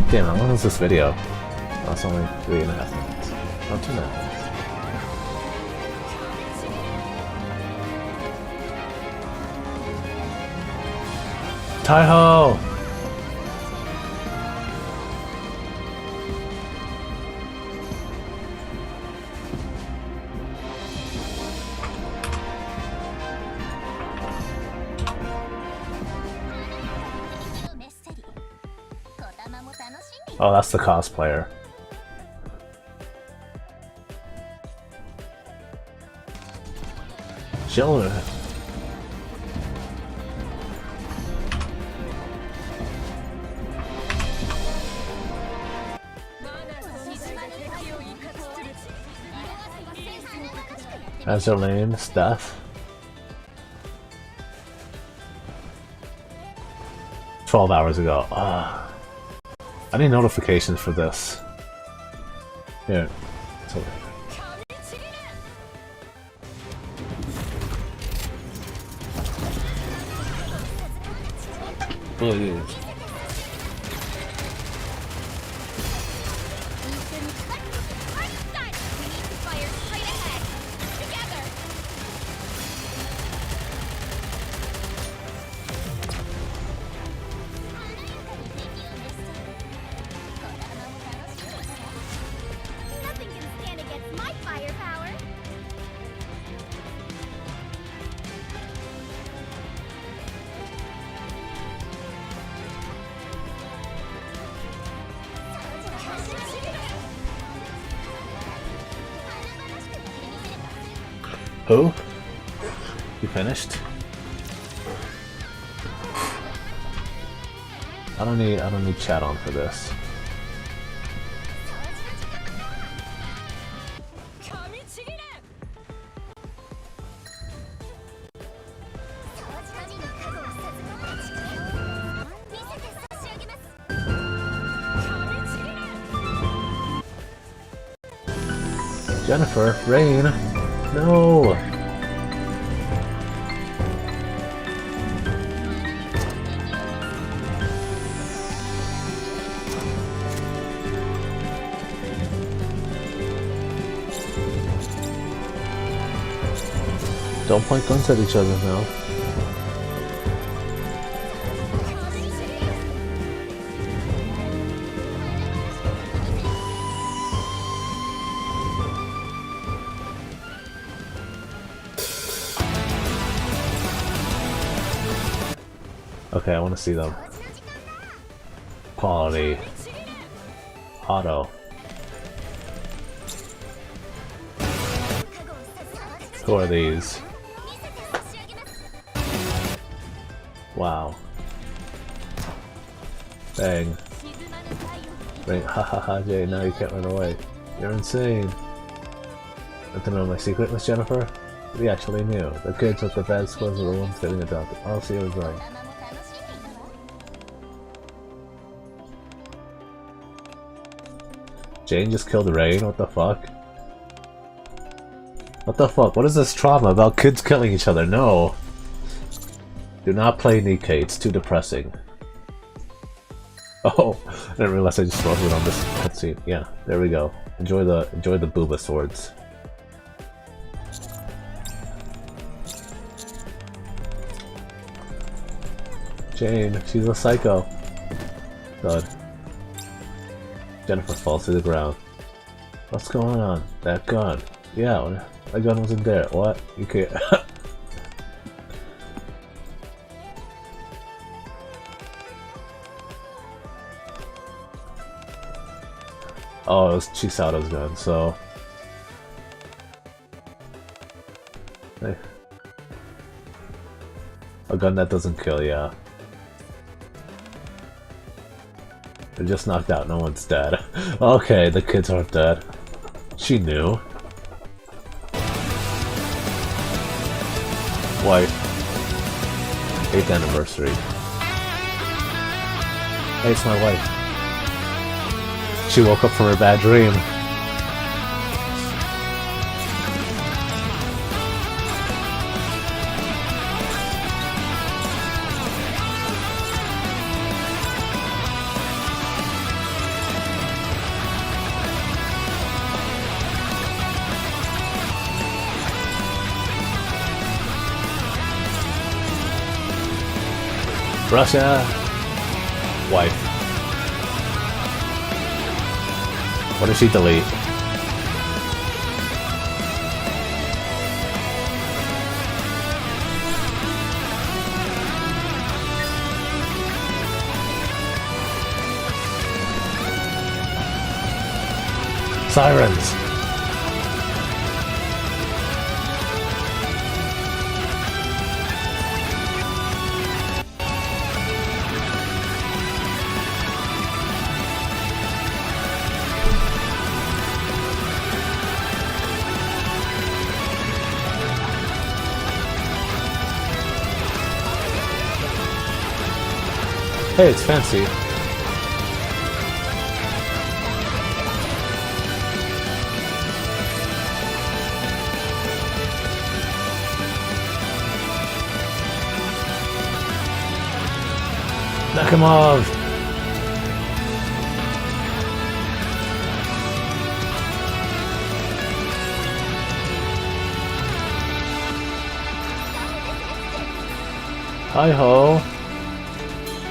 Damn, how long is this video? Oh, it's only 3.5 minutes. Not 2.5 minutes. Taiho! Oh, that's the cosplayer. Chilling. Azur Lane, Steph. 12 hours ago. I need notifications for this. Here. So, please. Who? You finished? I don't need chat on for this. Jennifer, Rain, no. Don't point guns at each other now. Okay, I want to see them. Quality. Auto. Who are these? Wow. Bang. Ring. Hahaha, Jay, now you can't run away. You're insane. Want to know my secret, Miss Jennifer? We actually knew. The kids with the bad scores were the ones getting adopted. I'll see what's right. Jane just killed Rain? What the fuck? What the fuck? What is this trauma about kids killing each other? No! Do not play Nikke, it's too depressing. Oh, I didn't realize I just struggled on this cutscene. Yeah, there we go. Enjoy the booba swords. Jane, she's a psycho. God. Jennifer falls to the ground. What's going on? That gun. Yeah, that gun wasn't there. What? You can't. Oh, it was Chisato's gun, so. Hey. A gun that doesn't kill, yeah. They're just knocked out, no one's dead. Okay, the kids aren't dead. She knew. Wife. 8th anniversary. Hey, it's my wife. She woke up from her bad dream. Russia. Wife. What did she delete? Sirens! Hey, it's fancy. Knock him off! Hi-ho!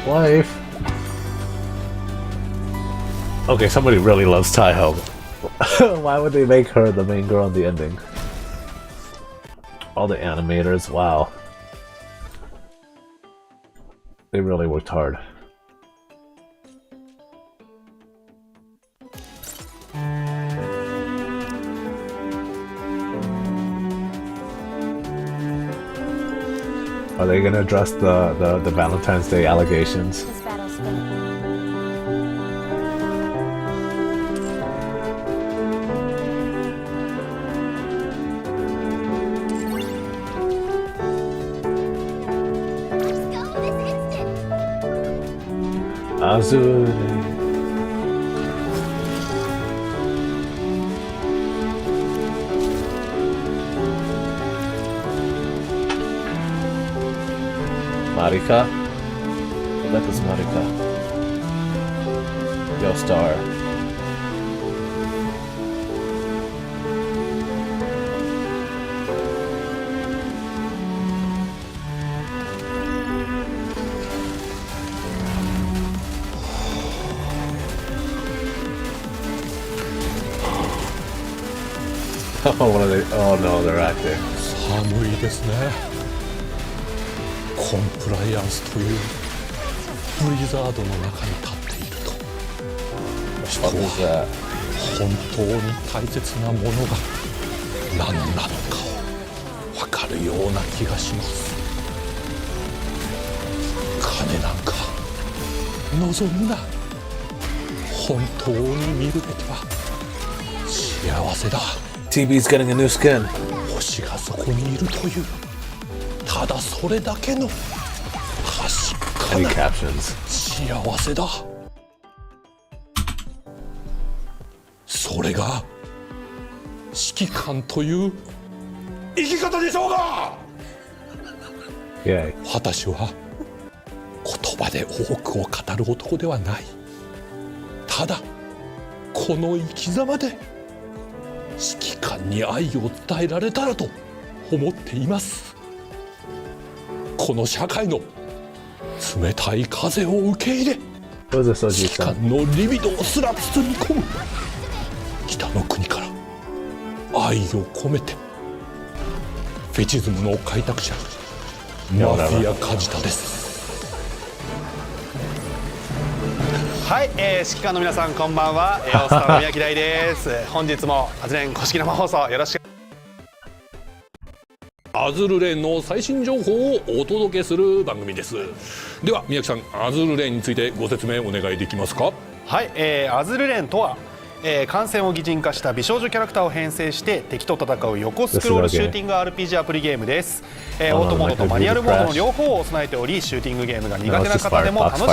Wife! Okay, somebody really loves Taiho. Why would they make her the main girl in the ending? All the animators, wow. They really worked hard. Are they gonna address the Valentine's Day allegations? Azur Lane. Marika? I bet it's Marika. Yo, Star. Oh, what are they? Oh no, they're acting. 寒いですね。コンプライアンスというブリザードの中に立っていると、人は本当に大切なものが何なのかを分かるような気がします。金なんか望むな。本当に見るべきは幸せだ。TB's getting a new skin. 星がそこにいるという、ただそれだけの確かな幸せだ。それが指揮官という生き方でしょうか。私は言葉で多くを語る男ではない。ただこの生き様で指揮官に愛を伝えられたらと思っています。この社会の冷たい風を受け入れ、指揮官のリビドをすら包み込む北の国から愛を込めて、フェチズムの開拓者マフィア梶田です。はい、指揮官の皆さんこんばんは。オースターの宮城大です。本日もアズレン公式生放送よろしく。アズルレーンの最新情報をお届けする番組です。では宮城さん、アズルレーンについてご説明お願いできますか。はい、アズルレーンとは、感染を擬人化した美少女キャラクターを編成して敵と戦う横スクロールシューティング RPG アプリゲームです。オートモードとマニュアルモードの両方を備えており、シューティングゲームが苦手な方でも楽しく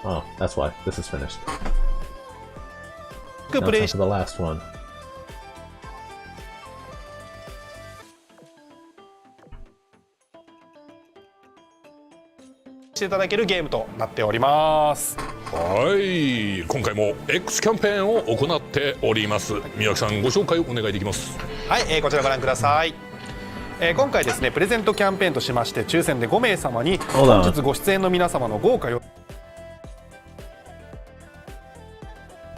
Oh, that's why. This is finished. プレイ Now time for the last one. していただけるゲームとなっております。はい、今回も X キャンペーンを行っております。宮城さん、ご紹介をお願いできます。はい、こちらご覧ください。今回ですね、プレゼントキャンペーンとしまして、抽選で5名様に本日ご出演の皆様の豪華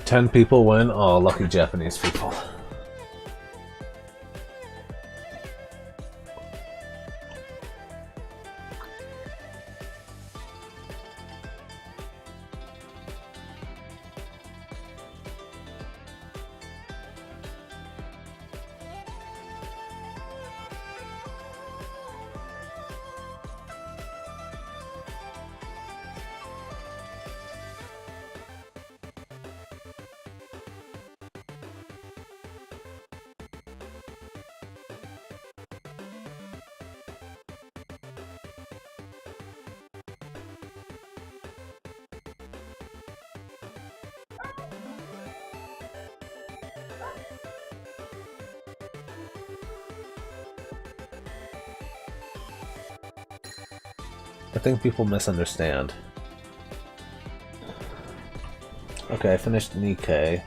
10 people win. Oh, lucky Japanese people. I think people misunderstand. Okay, I finished Nikke.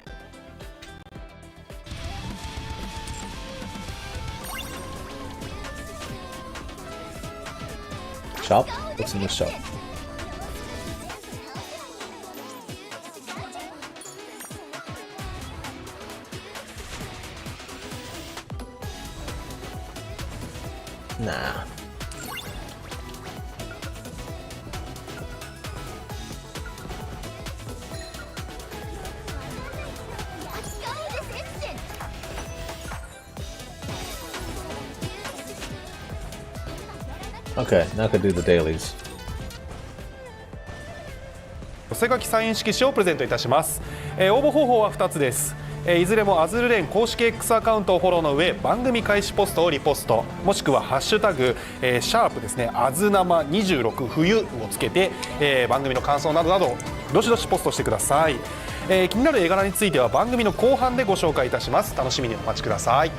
Shop? What's in the shop? Nah. Okay, now I can do the dailies. 寄せ書きサイン色紙をプレゼントいたします。応募方法は2つです。いずれも Azur Lane 公式 X アカウントをフォローの上、番組開始ポストをリポスト、もしくはハッシュタグ、シャープですね、あずなま26冬をつけて、番組の感想などなどどしどしポストしてください。気になる絵柄については番組の後半でご紹介いたします。楽しみにお待ちください。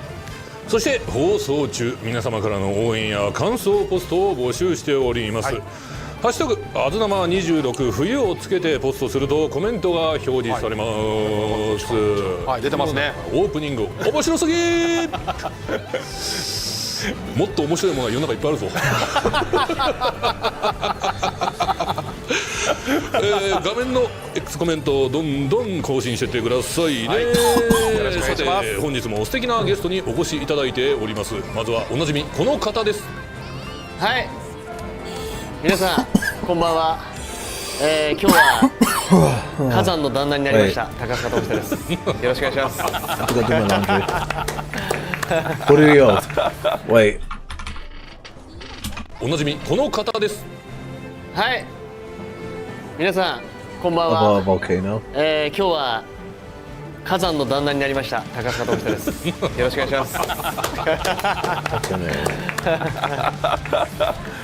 そして放送中、皆様からの応援や感想ポストを募集しております。ハッシュタグあずなま26冬をつけてポストするとコメントが表示されます。はい、出てますね。オープニング面白すぎもっと面白いものが世の中いっぱいあるぞ画面の X コメントをどんどん更新してってくださいね、はい、よろしくお願いします。さて本日も素敵なゲストにお越しいただいております。まずはおなじみこの方です。はい、皆さんこんばんは。今日は火山の旦那になりました高須智久です。よろしくお願いします。Wait. おなじみこの方です。はい、皆さんこんばんは。今日は火山の旦那になりました高須智久です。よろしくお願いしま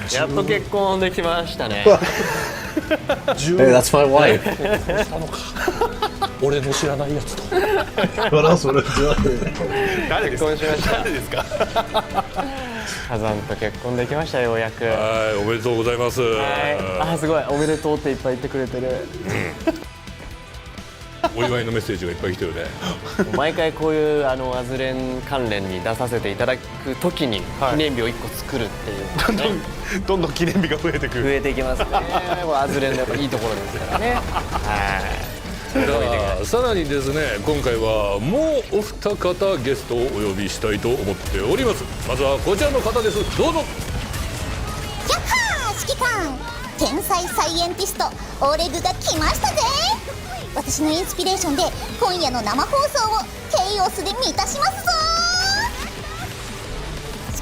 す。やっと結婚できましたね。Hey, that's my wife. 俺の知らないやつと。What else would I do? 結婚しました。誰ですか？火山と結婚できましたようやく。はい、おめでとうございます。あ、すごい、おめでとうっていっぱい言ってくれてる。お祝いのメッセージがいっぱい来てるね。毎回こういうアズレン関連に出させていただくときに記念日を1個作るっていう、どんどん記念日が増えてくる。増えていきますね。アズレンのやっぱいいところですからね。はい。さらにですね、今回はもうお二方ゲストをお呼びしたいと思っております。まずはこちらの方です。どうぞ。やっはー、指揮官、天才サイエンティストオレグが来ましたぜ。私のインスピレーションで今夜の生放送をケイオスで満たしますぞ。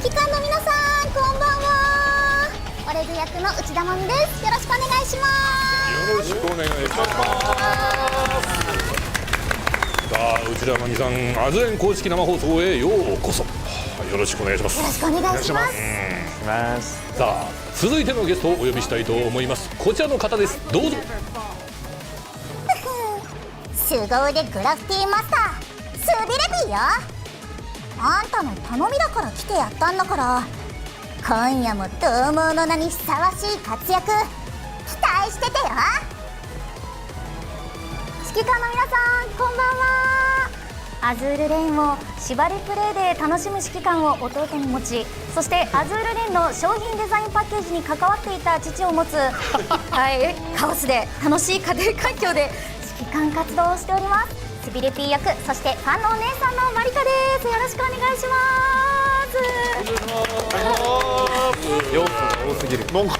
指揮官の皆さんこんばんは。オレグ役の内田真美です。よろしくお願いします。よろしくお願いします。さあ、内田真美さん、アズレン公式生放送へようこそ。よろしくお願いします。よろしくお願いします。さあ、続いてのゲストをお呼びしたいと思います。こちらの方です。どうぞ。凄腕グラフィティマスタースビレビーよ。あんたの頼みだから来てやったんだから、今夜も同盟の名にふさわしい活躍期待しててよ。指揮官の皆さんこんばんは。アズールレーンを縛りプレイで楽しむ指揮官を弟に持ち、そしてアズールレーンの商品デザインパッケージに関わっていた父を持つはい、カオスで楽しい家庭環境で指揮官活動をしておりますスビレピー役、そしてファンのお姉さんのマリカです。よろしくお願いします。要素が多すぎる。なんか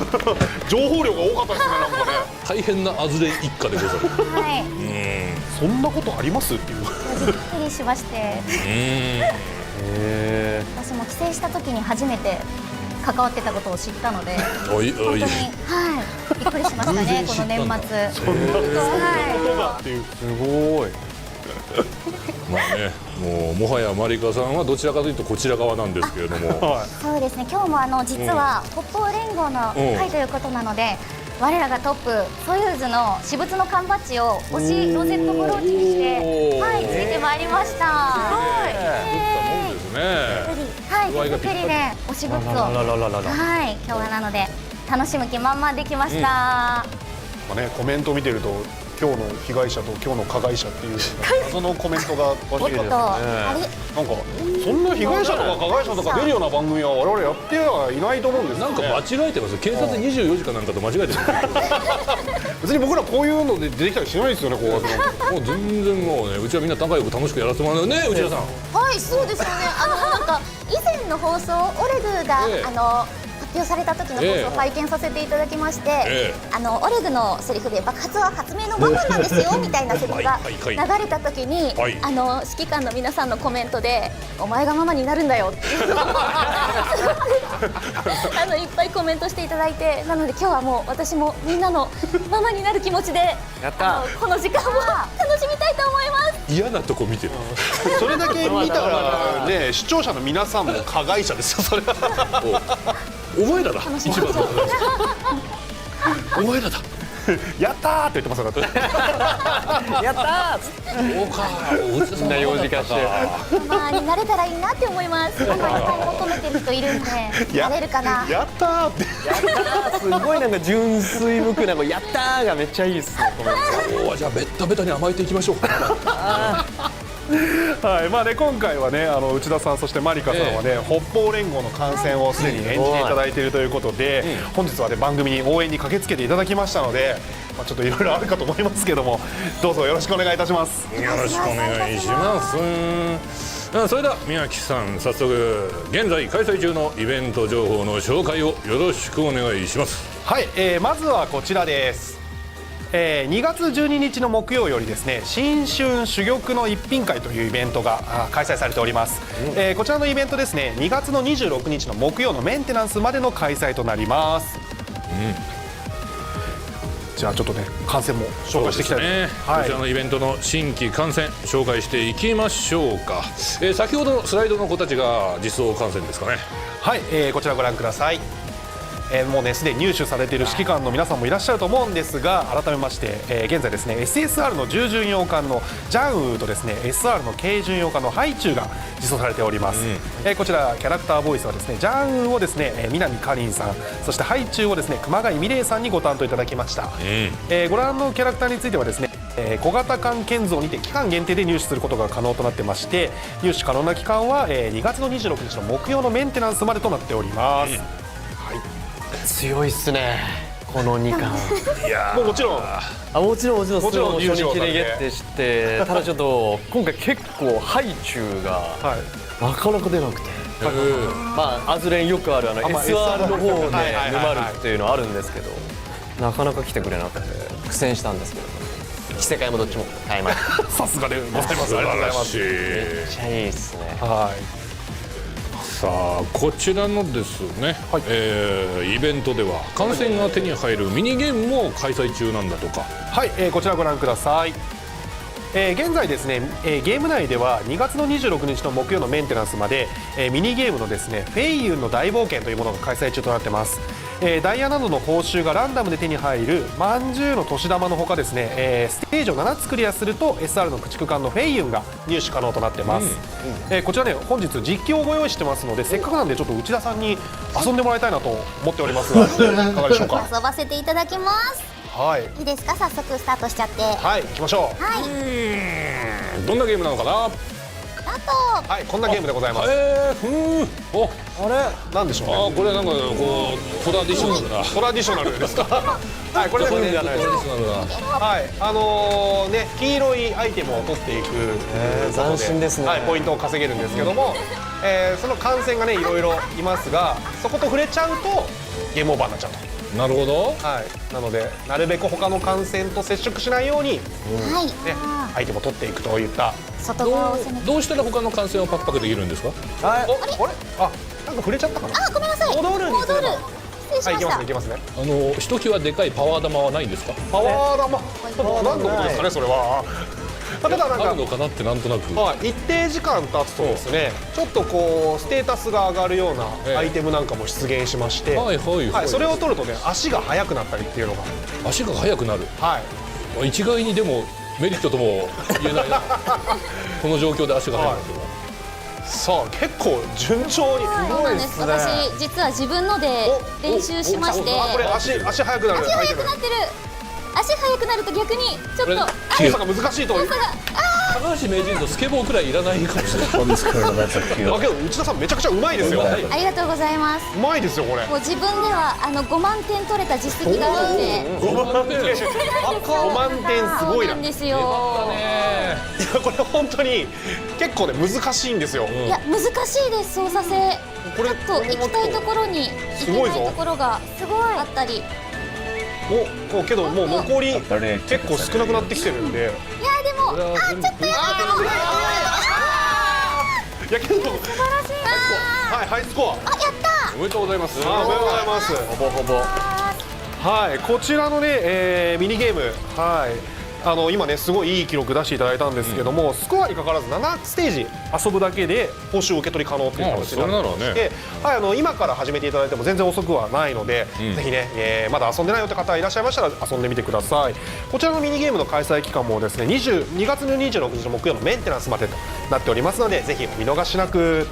情報量が多かったですね。なんかね。大変なアズレン一家でござる。はい。そんなことありますっていう。びっくりしまして。私も帰省した時に初めて関わってたことを知ったので、本当にはいびっくりしましたね。この年末。そんなことがっていう。すごい。まあね、もはやマリカさんはどちらかというとこちら側なんですけれども、そうですね。今日も実は北方連合の会ということなので、我らがトップソユーズの私物の缶バッジを推しロゼットブローチにしてはいついてまいりました。はい。はい、手作りで推しグッズをはい今日はなので楽しむ気満々できました。まあね、コメントを見てると今日の被害者と今日の加害者っていう謎のコメントが欲しいですね。なんかそんな被害者とか加害者とか出るような番組は我々やってはいないと思うんですよね。なんか間違えてます。警察24時かなんかと間違えてます。別に僕らこういうので出てきたりしないですよね。こうやってもう全然もうね、うちはみんな仲良く楽しくやらせてもらうね、内田さん。はい、そうですよね。なんか以前の放送、オレグが発表された時の放送を拝見させていただきまして、オレグのセリフで爆発は発明のママなんですよみたいなセリフが流れた時に、指揮官の皆さんのコメントでお前がママになるんだよっていうのをいっぱいコメントしていただいて、なので今日はもう私もみんなのママになる気持ちでこの時間を楽しみたいと思います。嫌なとこ見てる。それだけ見たらね、視聴者の皆さんも加害者ですよ。それはお前らだ、一番のお前らだ。やったーって言ってますよ。だってやったー。そうか。みんな幼児化してママになれたらいいなって思います。ママいっぱい求めてる人いるんで、なれるかな。やったーって。すごいなんか純粋無垢なやったーがめっちゃいいですね。今日はじゃあベッタベタに甘えていきましょう。はい、まあね、今回はね、内田さんそしてマリカさんはね、北方連合の観戦をすでに演じていただいているということで、本日はね番組に応援に駆けつけていただきましたので、まあ、ちょっといろいろあるかと思いますけども、どうぞよろしくお願いいたします。よろしくお願いします。それでは宮城さん、早速現在開催中のイベント情報の紹介をよろしくお願いします。はい、まずはこちらです。2月12日の木曜よりですね、新春珠玉の一品会というイベントが開催されております。こちらのイベントですね、2月の26日の木曜のメンテナンスまでの開催となります。じゃあちょっとね、観戦も紹介していきたいね。こちらのイベントの新規観戦紹介していきましょうか。先ほどのスライドの子たちが実装観戦ですかね。はい、こちらご覧ください。もうね、すでに入手されている指揮官の皆さんもいらっしゃると思うんですが、改めまして、現在ですね SSR の10巡洋艦のジャンウーとですね SR の軽巡洋艦のハイチュウが実装されております。こちらキャラクターボイスはですね、ジャンウーをですね南かりんさん、そしてハイチュウをですね熊谷美玲さんにご担当いただきました。ご覧のキャラクターについてはですね、小型艦建造にて期間限定で入手することが可能となってまして、入手可能な期間は2月の26日の木曜のメンテナンスまでとなっております。強いっすね、この2巻。いやもちろんもちろん初日でゲットして、ただちょっと今回結構ハイチュウがなかなか出なくて、まあアズレンよくあるSR の方で沼るっていうのはあるんですけど、なかなか来てくれなくて苦戦したんですけど、着せ替えもどっちも買いました。さすがでございます。ありがとうございます。めっちゃいいですね。さあこちらのですね、イベントでは観戦が手に入るミニゲームも開催中なんだとか。はい、こちらご覧ください。現在ですね、ゲーム内では2月の26日の木曜のメンテナンスまで、ミニゲームのですねフェイユンの大冒険というものが開催中となってます。ダイヤなどの報酬がランダムで手に入るまんじゅうの年玉のほかですね、ステージを7つクリアすると SR の駆逐艦のフェイユンが入手可能となってます。こちらね、本日実況をご用意してますので、せっかくなんでちょっと内田さんに遊んでもらいたいなと思っておりますが、いかがでしょうか。遊ばせていただきます。はい、いいですか、早速スタートしちゃって。はい、行きましょう。はい、どんなゲームなのかな。はい、こんなゲームでございます。お、あれ、なんでしょうね。これなんかこうトラディショナルな。トラディショナルですか。はい、これね、はい、ね、黄色いアイテムを取っていく。斬新ですね。はい、ポイントを稼げるんですけども、その観戦がねいろいろいますが、そこと触れちゃうとゲームオーバーになっちゃうと。なるほど。はい、なのでなるべく他の観戦と接触しないように、ね、アイテムを取っていくといった。どうしたら他の観戦をパクパクできるんですか。あれ、なんか触れちゃったかな。ごめんなさい。戻るにすれば。失礼しました。いけますね。ひときわでかいパワー玉はないんですか。パワー玉、何のことですかね、それは。ただなんかあるのかなってなんとなく。一定時間経つとですね、ちょっとこうステータスが上がるようなアイテムなんかも出現しまして、それを取るとね、足が速くなったりっていうのが。足が速くなる。はい。一概にでもメリットとも言えないな。この状況で足が速くなると。さあ結構順調にすごいですね。私実は自分ので練習しまして、これ足速くなる。足速くなってる。足速くなると逆にちょっと操作が難しいと。高橋名人とスケボーくらいいらないかもしれない。だけど内田さんめちゃくちゃうまいですよ。ありがとうございます。うまいですよこれ。もう自分では5万点取れた実績があって。5万点。5万点すごいな。そうなんですよ。いやこれ本当に結構ね難しいんですよ。いや難しいです操作性。これちょっと行きたいところに行けないところがすごいあったり。けどもう残り結構少なくなってきてるんで。いやでもちょっとやってみよう。いやけど素晴らしいな。はいハイスコア。やった。おめでとうございます。おめでとうございます。ほぼほぼ。はいこちらのねミニゲーム今ねすごいいい記録出していただいたんですけども、スコアにかからず7ステージ遊ぶだけで報酬を受け取り可能という形になってまして、今から始めていただいても全然遅くはないので、ぜひね、まだ遊んでないよって方いらっしゃいましたら遊んでみてください。こちらのミニゲームの開催期間もですね2月の26日の木曜のメンテナンスまでとなっておりますので、ぜひお見逃しなく。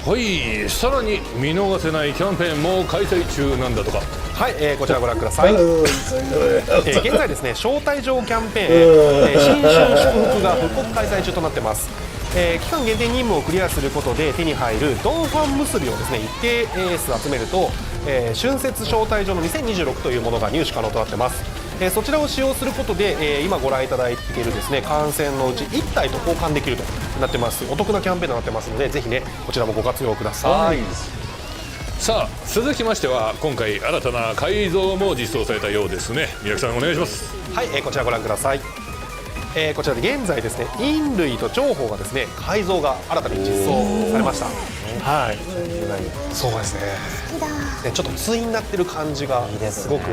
はい、さらに見逃せないキャンペーンも開催中なんだとか。はい、こちらご覧ください。現在ですね招待状キャンペーン、新春祝福が復刻開催中となってます。期間限定任務をクリアすることで手に入るドンファン結びをですね一定数集めると、春節招待状の2026というものが入手可能となってます。そちらを使用することで、今ご覧いただいているですね観戦のうち1体と交換できるとなってます。お得なキャンペーンとなってますので、ぜひねこちらもご活用ください。さあ続きましては今回新たな改造も実装されたようですね。宮木さんお願いします。はい、こちらご覧ください。こちらで現在ですね陰類と長鵬がですね改造が新たに実装されました。はい、そうですね。ちょっと対になってる感じがすごく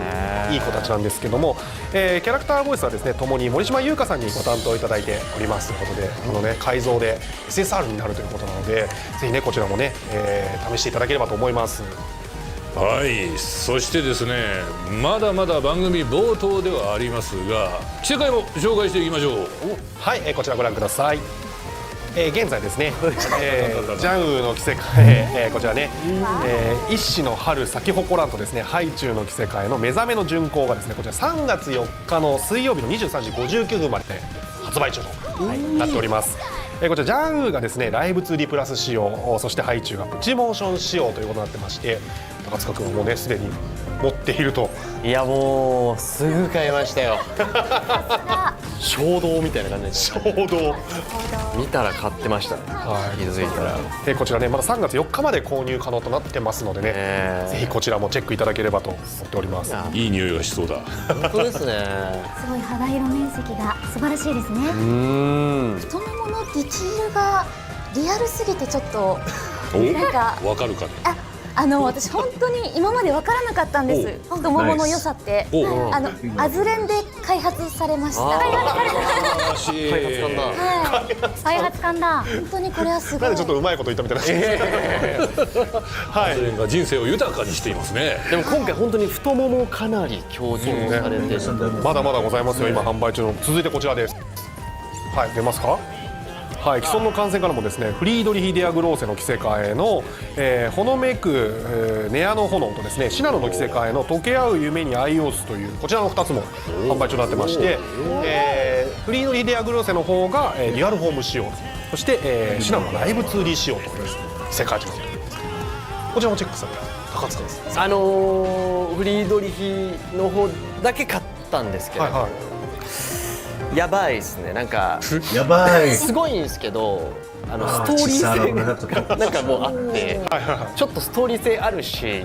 いい子たちなんですけども、キャラクターボイスはですねともに森島優香さんにご担当いただいておりますということで、このね改造で SSR になるということなので、ぜひねこちらもね、試していただければと思います。はい、そしてですねまだまだ番組冒頭ではありますが着せ替えも紹介していきましょう。はい、こちらご覧ください。現在ですね、ジャンウーの着せ替え、こちらね、一子の春咲き誇らんとですねハイチュウの着せ替えの目覚めの巡行がですねこちら3月4日の水曜日の23時59分まで発売中となっております。こちらジャンウーがですねライブ 2D プラス仕様、そしてハイチュウがプチモーション仕様ということになってまして、高塚君はもうねすでに持っていると。いやもうすぐ買いましたよ。衝動みたいな感じで衝動見たら買ってました、気づいたら。こちらねまだ3月4日まで購入可能となってますのでね、ぜひこちらもチェックいただければと思っております。いい匂いがしそうだ。本当ですね。すごい肌色面積が素晴らしいですね。太もものディティールがリアルすぎてちょっとなんかわかるかね。私本当に今まで分からなかったんです。太ももの良さってアズレンで開発されました。開発官だ。本当にこれはすごい。なんでちょっとうまいこと言ったみたいな。アズレンが人生を豊かにしていますね。でも今回本当に太ももかなり強調されてる。まだまだございますよ今販売中の。続いてこちらです。はい、出ますか。はい、既存の観戦からもですねフリードリヒ・デアグローセの着せ替えの、ほのめく、ネアの炎とですねシナノの着せ替えの溶け合う夢にアイオスというこちらの2つも販売中になってまして、フリードリヒ・デアグローセの方が、リアルホーム仕様、そして、シナノのライブ 2D 仕様という着せ替えとなっております。こちらもチェックされた高塚です。フリードリヒの方だけ買ったんですけど、やばいですね。なんかやばいすごいんですけど、ストーリー性がなんかもうあってちょっとストーリー性あるし、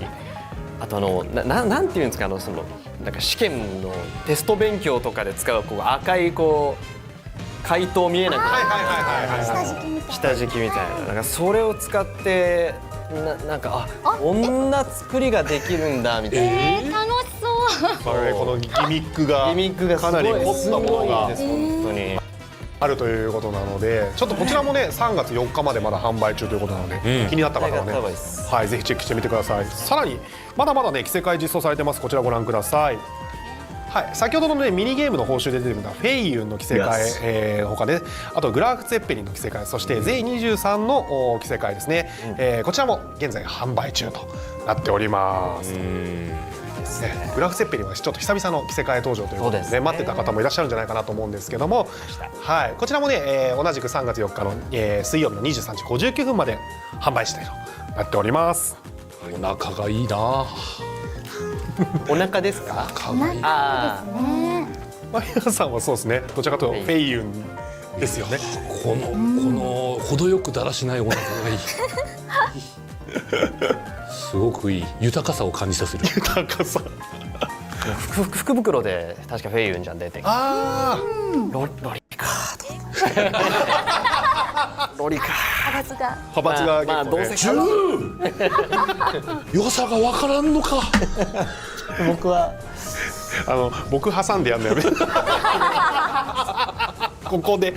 あとなんていうんですか、そのなんか試験のテスト勉強とかで使うこう赤いこう回答見えなくなる下敷きみたいな、なんかそれを使ってなんかこんな作りができるんだみたいな。楽しそう。このギミックがかなり凝ったものが本当にあるということなので、ちょっとこちらもね3月4日までまだ販売中ということなので、気になった方はね、はい、ぜひチェックしてみてください。さらにまだまだね着せ替え実装されてます。こちらご覧ください。はい、先ほどの、ね、ミニゲームの報酬で出てくるフェイユンの着せ替え、他であとグラフツェッペリンの着せ替え、そしてゼイ23の着せ替えですね、こちらも現在販売中となっております。グラフツェッペリンはちょっと久々の着せ替え登場ということで、ね、待ってた方もいらっしゃるんじゃないかなと思うんですけども、はい、こちらもね、同じく3月4日の、水曜日の23時59分まで販売したいとなっております。お腹がいいな。お腹ですか？可愛い。ああ、ね。マリアさんはそうですね。どちらかというとフェイユンですよね。この程よくだらしないお腹がいい。すごくいい。豊かさを感じさせる。豊かさ。福袋で確かフェイユンじゃん出てきて。ああ。ロリか。ロリか。派閥がまあどうせ良さがわからんのか。僕は僕挟んでやんのよね。ここで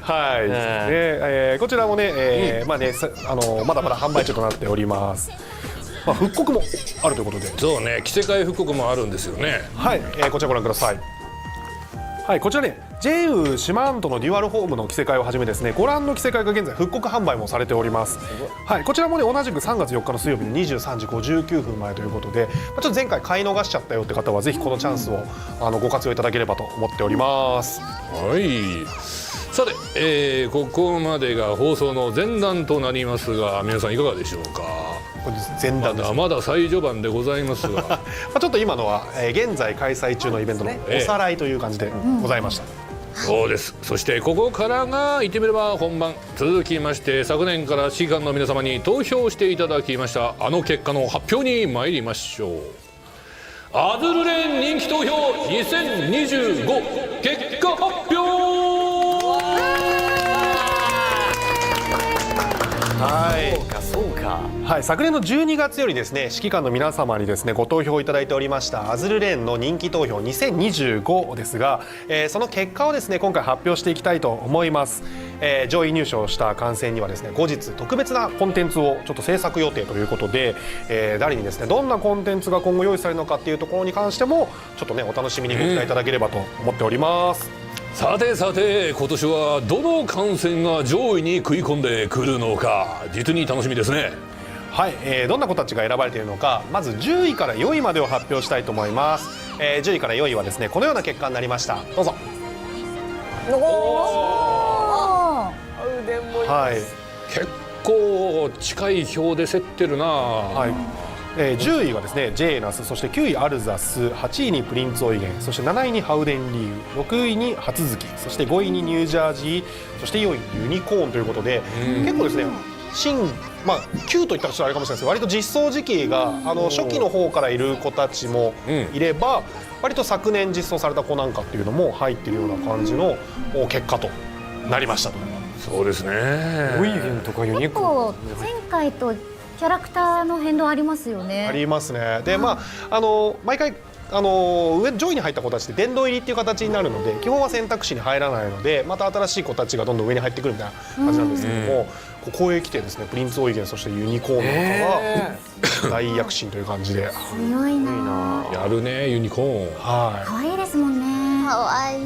はい、こちらもね、まあね、まだまだ販売中となっております。まあ、復刻もあるということで、そうね、着せ替え復刻もあるんですよね。はい、こちらご覧ください。はい、こちらね、JU 四万十のデュアルホームの着せ替えをはじめですね、ご覧の着せ替えが現在復刻販売もされております。はい、こちらもね、同じく3月4日の水曜日の23時59分前ということで、ちょっと前回買い逃しちゃったよって方はぜひこのチャンスをご活用いただければと思っております。はい。さて、ここまでが放送の前段となりますが、皆さんいかがでしょうか。前段です。まだ最序盤でございますが、まあちょっと今のは、現在開催中のイベントのおさらいという感じでございました。そうです。そしてここからが言ってみれば本番。続きまして昨年から指揮官の皆様に投票していただきましたあの結果の発表に参りましょう。アズルレーン人気投票2025結果発表。はい、そうか。はい、昨年の12月よりですね、指揮官の皆様にですねご投票いただいておりましたアズルレーンの人気投票2025ですが、その結果をですね今回発表していきたいと思います。上位入賞した観戦にはですね後日特別なコンテンツをちょっと制作予定ということで、誰にですねどんなコンテンツが今後用意されるのかっていうところに関してもちょっとねお楽しみにご期待いただければと思っております。さてさて、今年はどの観戦が上位に食い込んでくるのか実に楽しみですね。はい、どんな子たちが選ばれているのか、まず10位から4位までを発表したいと思います。10位から4位はですねこのような結果になりました。どうぞ。はい、結構近い表で競ってるな。はい、10位がですねジェーナス、そして9位アルザス、8位にプリンツオイゲン、そして7位にハウデンリーウ、6位に初月、そして5位にニュージャージー、そして4位ユニコーンということで、結構ですねまあ旧といったらちょっとあれかもしれないですけど割と実装時期が初期の方からいる子たちもいれば、割と昨年実装された子なんかっていうのも入っているような感じの結果となりましたと。そうですね。オイゲンとかユニコーン、前回とキャラクターの変動ありますよね。ありますね。で、まあ毎回上位に入った子たちって殿堂入りっていう形になるので基本は選択肢に入らないので、また新しい子たちがどんどん上に入ってくるみたいな感じなんですけども、こへ来てですねプリンツオイゲン、そしてユニコーンなんかは大躍進という感じで強いな。やるねユニコーン。はい。可愛いですもんね。可愛い。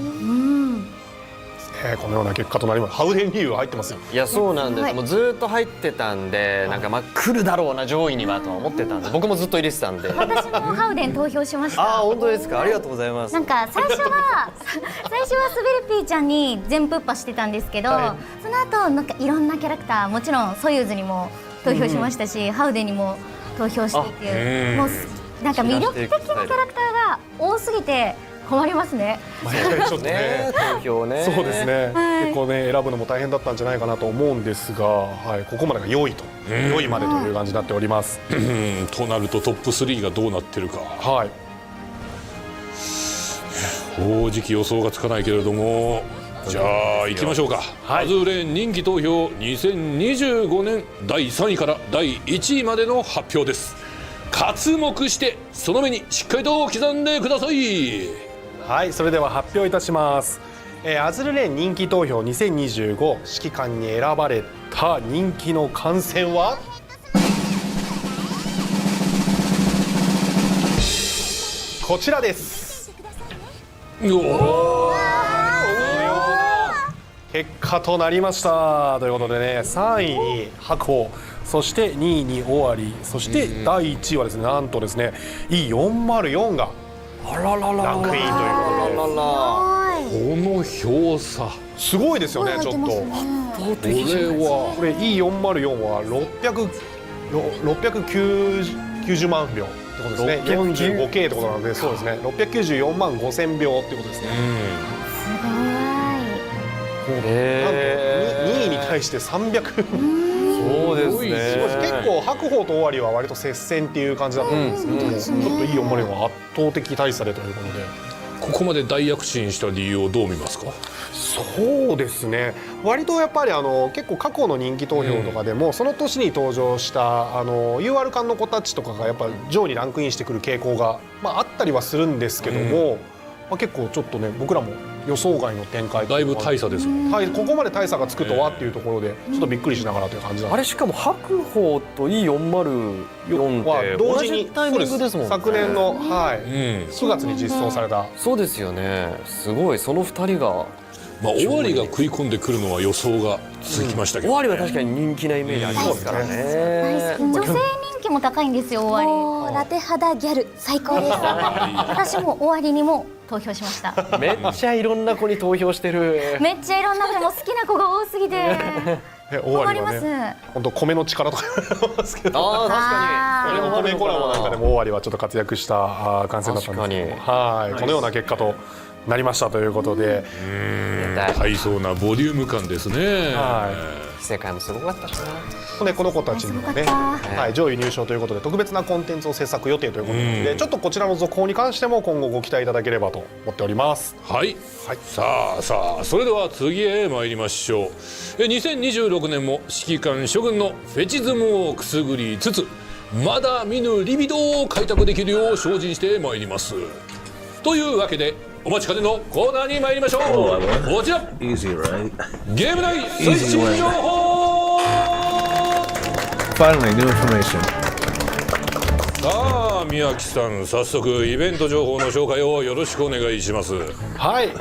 このような結果となります。ハウデンリーウ入ってますよ。いやそうなんです。もうずっと入ってたんで、なんかまあ来るだろうな上位にはと思ってたんで、僕もずっと入れてたんで。私もハウデン投票しました。ああ本当ですか。ありがとうございます。なんか最初はスベルピーちゃんに全プッパしてたんですけど、その後なんかいろんなキャラクター、もちろんソユーズにも投票しましたし、ハウデンにも投票してっていう、もうなんか魅力的なキャラクターが多すぎて困りますね。ちょっとね、投票ね。そうですね。結構ね選ぶのも大変だったんじゃないかなと思うんですが、はい、ここまでが4位と4位までという感じになっております。となるとトップ3がどうなってるか。はい。正直予想がつかないけれども、じゃあ行きましょうか。アズーレーン人気投票2025年第3位から第1位までの発表です。刮目してその目にしっかりと刻んでください。はい、それでは発表いたします。アズルレーン人気投票2025指揮官に選ばれた人気の観戦はここちらです。結果となりましたということでね、3位に白鵬、そして2位に尾張、そして第1位はですね、なんとですね E404 がランクインということで、この票差すごいですよね。ちょっとこれE404 は690万票ってことですね。45K ってことなので、そうですね、694万5000票ってことですね。なんと2位に対して300。そうですね。結構白鵬と尾張は割と接戦っていう感じだったんですけど、ちょっとE404は圧倒的大差でということで、ここまで大躍進した理由をどう見ますか？そうですね、割とやっぱり結構過去の人気投票とかでも、その年に登場したUR 館の子たちとかがやっぱ上にランクインしてくる傾向が、あったりはするんですけども、結構ちょっとね、僕らも予想外の展開、だいぶ大差ですもん。ここまで大差がつくとはっていうところでちょっとびっくりしながらという感じなんです。あれしかも白鵬と E404 って同時にタイミングですもんね。昨年の9月に実装された。そうですよね。すごい、その2人が。尾張が食い込んでくるのは予想が続きましたけど、尾張は確かに人気なイメージありますからね。女性人気も高いんですよ、尾張。ラテ肌ギャル最高です。私も尾張にも投票しました。めっちゃいろんな子に投票してる。めっちゃいろんな子でも好きな子が多すぎて終わりはね、本当米の力とか言われますけど、確かに米コラボなんかでも終わりはちょっと活躍した観戦だったんですけど、このような結果となりましたということで、大層なボリューム感ですね。世界もすごかったしな。この子たちにもね、上位入賞ということで特別なコンテンツを制作予定ということで、ちょっとこちらの続報に関しても今後ご期待いただければと思っております。はい、さあそれでは次へ参りましょう。2026年も指揮官諸軍のフェチズムをくすぐりつつ、まだ見ぬリビドを開拓できるよう精進してまいります。というわけでお待ちかねのコーナーに参りましょう。こちら、ゲーム内最新情報。 Finally, new information. さあ宮城さん、早速イベント情報の紹介をよろしくお願いします。はい、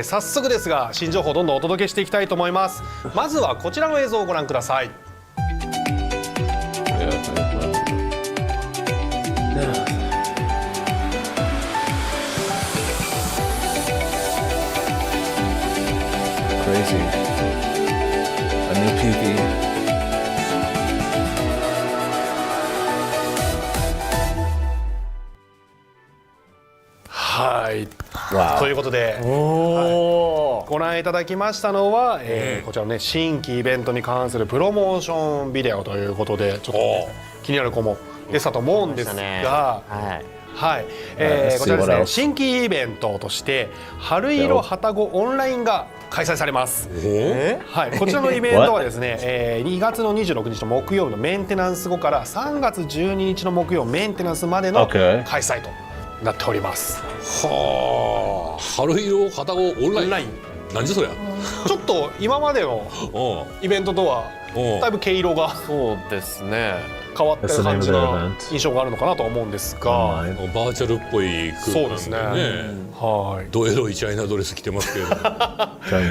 早速ですが新情報をどんどんお届けしていきたいと思います。まずはこちらの映像をご覧ください。Crazy. A new PV. はい、ということで、ご覧いただきましたのは、こちらのね新規イベントに関するプロモーションビデオということで、ちょっと、気になる子も出たと思うんですが、こちらですね、新規イベントとして春色はたごオンラインが開催されます。こちらのイベントはですね、2月の26日の木曜日のメンテナンス後から3月12日の木曜メンテナンスまでの開催となっております。はあ、春色はたごオンライン。何じゃそりゃ。ちょっと今までのイベントとはだいぶ毛色がそうですね。変わった感じの印象があるのかなと思うんですが、バーチャルっぽい空間でね。そうですね。ドエロいチャイナドレス着てますけれど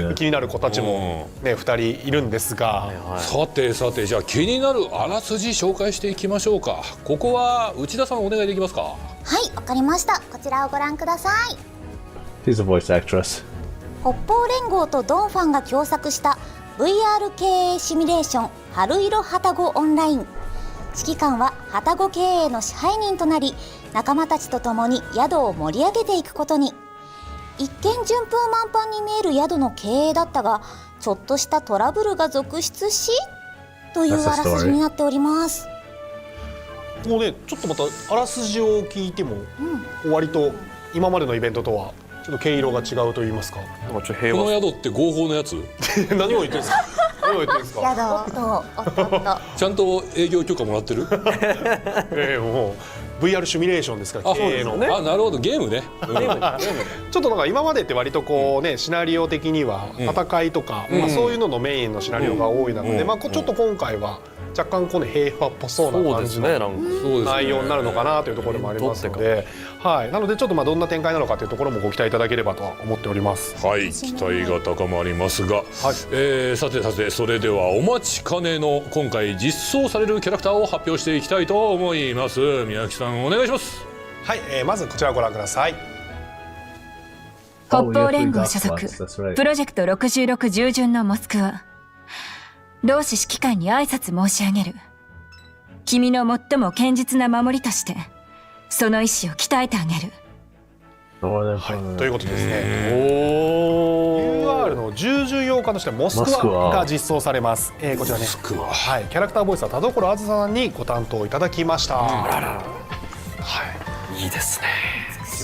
も気になる子たちもね2人いるんですが、さてじゃあ気になるあらすじ紹介していきましょうか。ここは内田さんお願いできますか。はい、わかりました。こちらをご覧ください。 She's a voice actress. 北方連合とドンファンが共作した VR 経営シミュレーション春色はたごオンライン。指揮官ははたご経営の支配人となり、仲間たちと共に宿を盛り上げていくことに。一見順風満帆に見える宿の経営だったが、ちょっとしたトラブルが続出しというあらすじになっております。もうね、ちょっとまたあらすじを聞いても、割と今までのイベントとはちょっと毛色が違うと言いますか。この宿って合法のやつ？何を言ってるんですか。何を言ってるんですか。ちゃんと営業許可もらってる？もう VR シミュレーションですから経営の。なるほど、ゲームね。ちょっとなんか今までって割とこうね、シナリオ的には戦いとか、そういうののメインのシナリオが多い中で、ちょっと今回は若干この平和っぽそうな感じの内容になるのかなというところもありますので、はい、なのでちょっとどんな展開なのかというところもご期待いただければとは思っております。はい、期待が高まりますが、さてそれではお待ちかねの今回実装されるキャラクターを発表していきたいと思います。宮木さんお願いします。はい、まずこちらをご覧ください。北方連合所属プロジェクト66従順のモスクワ、同志指揮官に挨拶申し上げる。君の最も堅実な守りとしてその意志を鍛えてあげる。はい、ということでですね、UR の従順用艦としてモスクワが実装されます。こちらね、はい、キャラクターボイスは田所あずささんにご担当いただきました。はい、いいですね。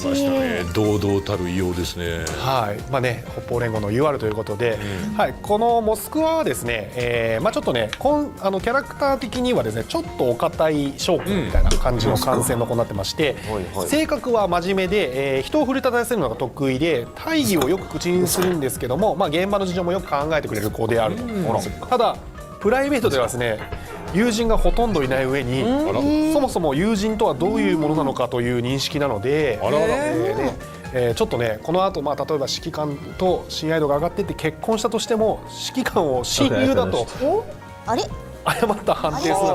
来ましたね。堂々たる異様ですね。はい、まあね、北方連合の UR ということで、はい、このモスクワはですね、まあちょっとね、キャラクター的にはですね、ちょっとお堅い将軍みたいな感じの艦船の子になってまして、性格は真面目で、人を奮い立たせるのが得意で、大義をよく口にするんですけども、まあ現場の事情もよく考えてくれる子であると。ただプライベートではですね、友人がほとんどいない上に、そもそも友人とはどういうものなのかという認識なので、ちょっとね、この後、まあ例えば指揮官と親愛度が上がっていって結婚したとしても、指揮官を親友だと誤った判定するなど、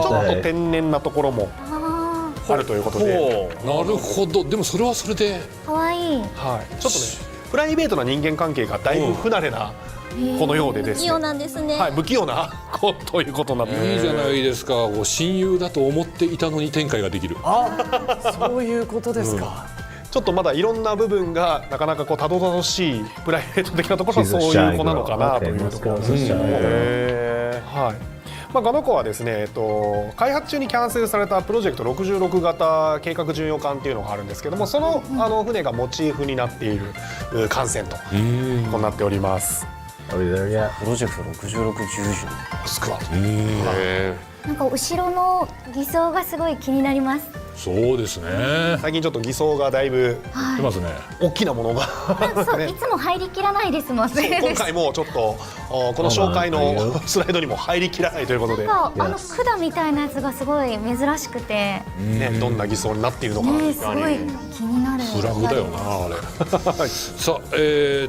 ちょっと天然なところもあるということで。なるほど。でもそれはそれで可愛い。はい、ちょっとね、プライベートな人間関係がだいぶ不慣れなこのようでですね、不器用なんですね。はい、不器用な子ということになっていいじゃないですか。親友だと思っていたのに展開ができる。そういうことですか。ちょっとまだいろんな部分がなかなかこうたどたどしいプライベート的なところはそういう子なのかなというところですね。はい。まあ、この子はですね、開発中にキャンセルされたプロジェクト66型計画巡洋艦っていうのがあるんですけども、その船がモチーフになっている艦船となっております。プロジェクト66従順スクワなんか後ろの偽装がすごい気になります。そうですね。最近ちょっと偽装がだいぶ出ますね。大きなものがそう、いつも入りきらないですもんね。今回もちょっとこの紹介のスライドにも入りきらないということで、なんか管みたいなやつがすごい珍しくて、ね、どんな偽装になっているのか、すごい気になる。フラグだよなあれ。さあ、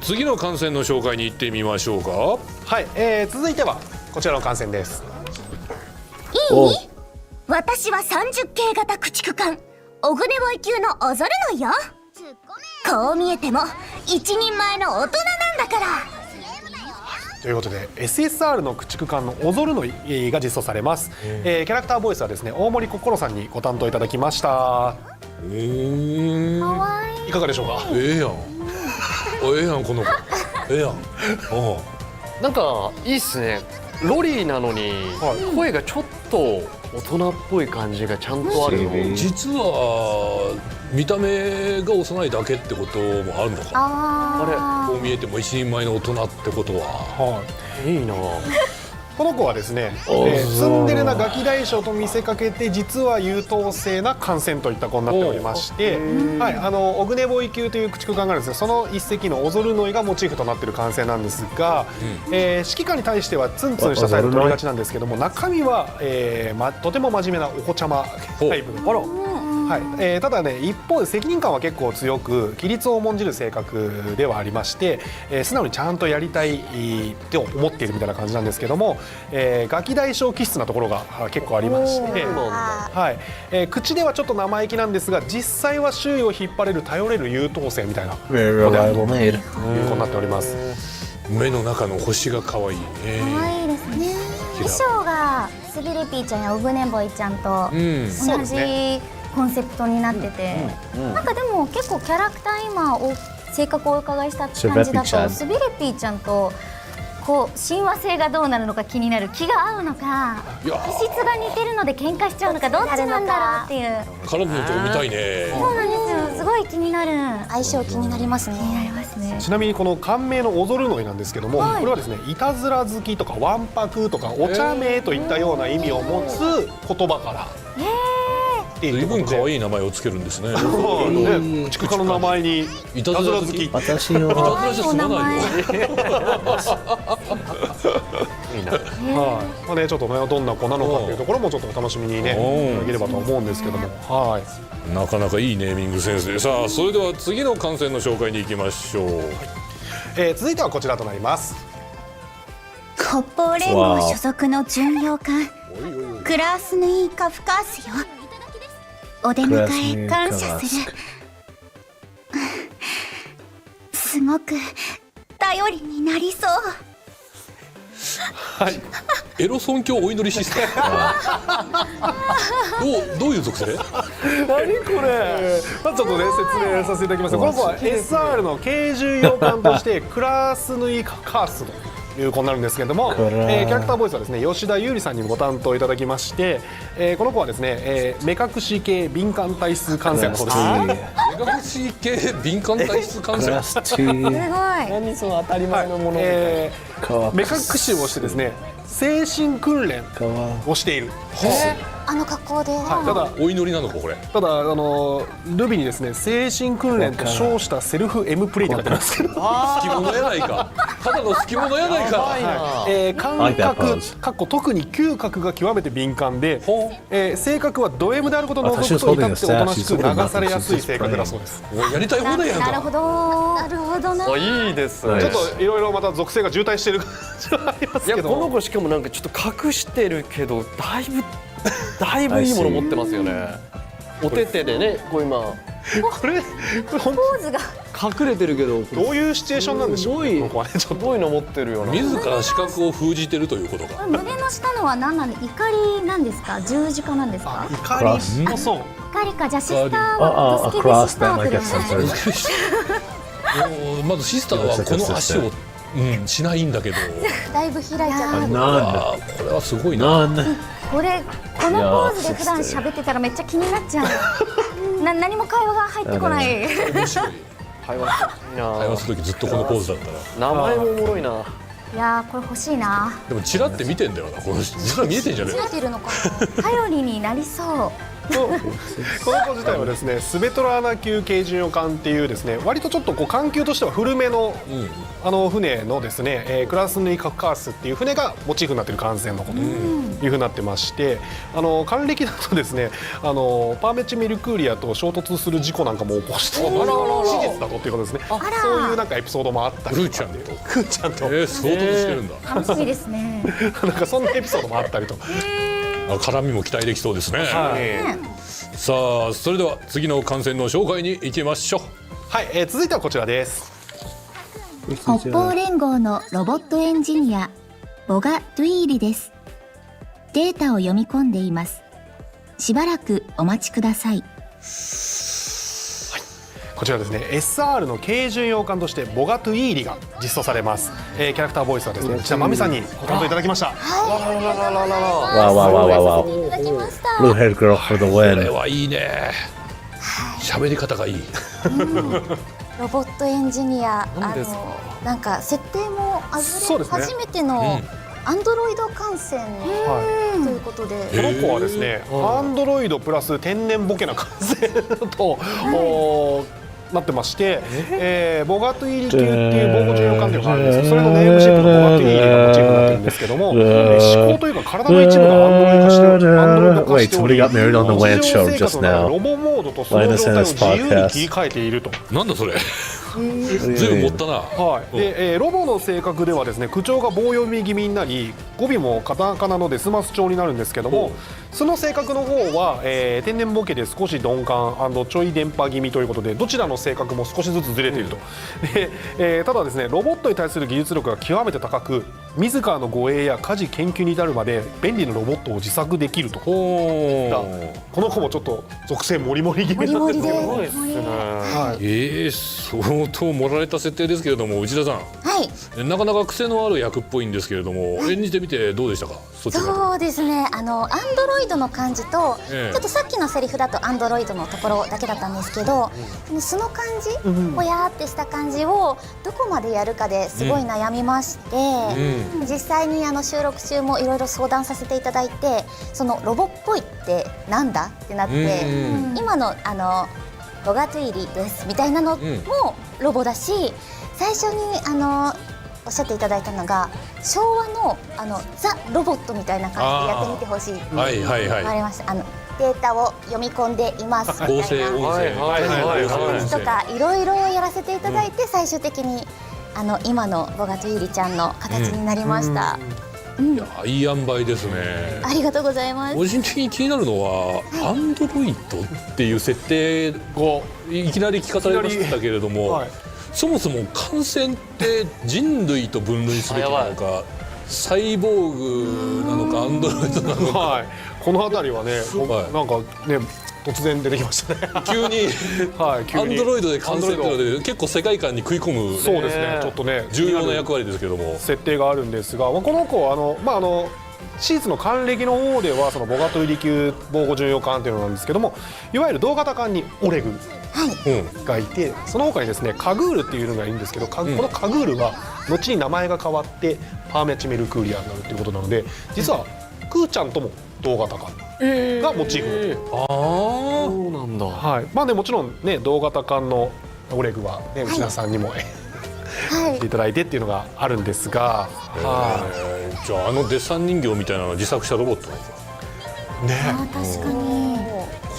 次の艦船の紹介に行ってみましょうか。はい、続いてはこちらの艦船です。いい？私は30系型駆逐艦オグネボイ級のオゾルノイよ。こう見えても一人前の大人なんだから。ということで SSR の駆逐艦のオゾルノイが実装されます。キャラクターボイスはですね、大森心さんにご担当いただきました。いかがでしょうか。ええやん。ええやんこの子。ええやん。なんかいいっすね。ロリーなのに声がちょっと大人っぽい感じがちゃんとあるの。実は見た目が幼いだけってこともあるのか。あれこう見えても一人前の大人ってことは。いいな。この子はですね、ツンデレなガキ大将と見せかけて実は優等生な艦船といった子になっておりまして、はい、オグネボイ級という駆逐艦があるんですが、その一隻のオゾルノイがモチーフとなっている艦船なんですが、指揮官に対してはツンツンした態度を取りがちなんですけども、中身は、とても真面目なお子ちゃまタイプの。はい、ただね、一方で責任感は結構強く規律を重んじる性格ではありまして、素直にちゃんとやりたいって思っているみたいな感じなんですけども、ガキ大将気質なところが結構ありまして、はい、口ではちょっと生意気なんですが、実際は周囲を引っ張れる頼れる優等生みたいな子になっております。目の中の星が可愛いね。可愛いですね。衣装がスビレピーちゃんやオグネボイちゃんと同じコンセプトになってて、なんかでも結構キャラクター今性格をお伺いした感じだと、スビレピーちゃんとこう親和性がどうなるのか気になる。気が合うのか、気質が似てるので喧嘩しちゃうのか、どっちなんだろうっていう。体のとこ見たいね。そうなんですよ。すごい気になる。相性気になりますね。気になりますね。ちなみにこの艦名のオゾルノイなんですけども、これはですね、いたずら好きとかわんぱくとかお茶目といったような意味を持つ言葉から。随分可愛い名前をつけるんですね。駆逐艦の名前にいたずら好き。私のいたずらじゃ済まないよ。いいな。はいまあね、ちょっとねどんな子なのかというところもちょっとお楽しみにねいただければと思うんですけども、はい、なかなかいいネーミングセンスで、さあそれでは次の観戦の紹介に行きましょう。続いてはこちらとなります。北方連合所属の巡洋艦クラースヌイカフカースよ。お出迎え感謝する。すごく頼りになりそう。はい。エロ尊敬お祈りシステム。どういう属性？何これ。まあちょっとね説明させていただきます。この子は SR の軽巡洋艦としてクラースヌイカースという子になるんですけれども、キャラクターボイスはですね吉田優里さんにもご担当いただきまして、この子はですね、目隠し系敏感体質感染の子です。目隠し系敏感体質感染。すごい。何その当たり前のものみたいな。目隠しをしてですね精神訓練をしている。あの格好で。ただお祈りなのかこれ。ただルビにですね精神訓練と称したセルフ M プレイって書いてありますけど。好き者やないか。ただの好き者やないか。感覚特に嗅覚が極めて敏感で、性格はド M であることを除くと至っておとなしく流されやすい性格だそうです。やりたい放題やんか。なるほど。なるほどな。いいですね。ちょっといろいろまた属性が渋滞してる感じはありますけど。いやこの子しかもなんかちょっと隠してるけどだいぶいいもの持ってますよね。お手手でねこう今これポーズが隠れてるけどどういうシチュエーションなんでしょう。すごいの持ってるよな。自ら視覚を封じてるということか。胸の下のは何なの？怒りなんですか？十字架なんですか？怒りそう。怒りか。じゃあシスターはドスケベシスターってまずシスターはこの足をしないんだけど。だいぶ開いちゃった。これはすごいな。このポーズで普段喋ってたらめっちゃ気になっちゃう。何も会話が入ってこない。面白い。会話するときずっとこのポーズだったら。名前もおもろいな。いやーこれ欲しいな。でもチラって見てんだよな。この人実は見えてんじゃねえか。見えてるのかな。頼りになりそう。この子自体はですねスベトラーナ級軽巡洋艦っていうですね割とちょっとこう艦級としては古めの、船のですね、クラスヌイカフカースっていう船がモチーフになっている艦船のことというふうになってまして、艦歴だとですねパーメチメルクーリアと衝突する事故なんかも起こして史実だとっていうことですね。そういうなんかエピソードもあったり。クーちゃんとクーちゃんと衝突してるんだ。楽しみですね。なんかそんなエピソードもあったりと。絡みも期待できそうですね。さあそれでは次の観戦の紹介に行きましょう。はい、続いてはこちらです。北方連合のロボットエンジニアボガ・ドゥイーリです。データを読み込んでいます。しばらくお待ちください。こちらですね SR の軽巡洋艦としてボガ・トゥイーリが実装されます。キャラクターボイスはですね内田真美さんにご担当いただきました。わBlue haired girl for the win。 これはいいね。喋り方がいい。ロボットエンジニアなんか設定も初めてのアンドロイド観戦ということで、この子はですねアンドロイドプラス天然ボケな観戦となってまして、ボガトゥイーリ級っていう防護巡洋艦っていうのがあるんですけど、それのネームシップのボガトゥイーリがモチーフになってるんですけども、思考というか体の一部がアンドロイド化しており、日常生活のロボモードとその状態を自由に切り替えていると。なんだそれ。ずいぶん持ったな。はい。で、ロボの性格ではですね、口調が棒読み気味になり、語尾もカタカナのデスマス調になるんですけども、その性格の方は、天然ボケで少し鈍感&ちょい電波気味ということで、どちらの性格も少しずつずれていると。で、ただですね、ロボットに対する技術力が極めて高く、自らの護衛や家事研究に至るまで便利なロボットを自作できると。この子もちょっと属性モリモリ気味なんですけど。モリモリで。相当盛られた設定ですけれども、内田さん、なかなか癖のある役っぽいんですけれども、演じてみてどうでしたか。そうですね、アンドロイドの感じと、ちょっとさっきのセリフだとアンドロイドのところだけだったんですけど、その感じ、ぼやーってした感じをどこまでやるかですごい悩みまして、実際に収録中もいろいろ相談させていただいて、そのロボっぽいってなんだってなって、今のボガトゥイリですみたいなのもロボだし、最初におっしゃっていただいたのが昭和のザ・ロボットみたいな感じでやってみてほしいって言われました。データを読み込んでいますみたいな合成音声とかいろいろやらせていただいて、最終的に今のボガとゆりちゃんの形になりました。いや、いい塩梅ですね。ありがとうございます。個人的に気になるのは、アンドロイドっていう設定がいきなり聞かされましたけれども、そもそも感染って人類と分類すべきなのか、サイボーグなのかアンドロイドなのか、この辺りはね、なんかね突然出てきましたね。急にアンドロイドで感染っていうので結構世界観に食い込む、そうですね、ちょっとね重要な役割ですけども、設定があるんですが、この子はシーズの還暦の方ではそのボガトイリ級防護巡洋艦っていうのなんですけども、いわゆる同型艦にオレグがいて、その他にですねカグールっていうのがいるんですけど、このカグールは後に名前が変わってパーメチメルクーリアになるっていうことなので、実はクーちゃんとも同型艦がモチーフ。そうなんだ。はい。もちろんね同型艦のオレグはね内田さんにもいただいてっていうのがあるんですが、じゃあデッサン人形みたいなの自作したロボットね。確かに。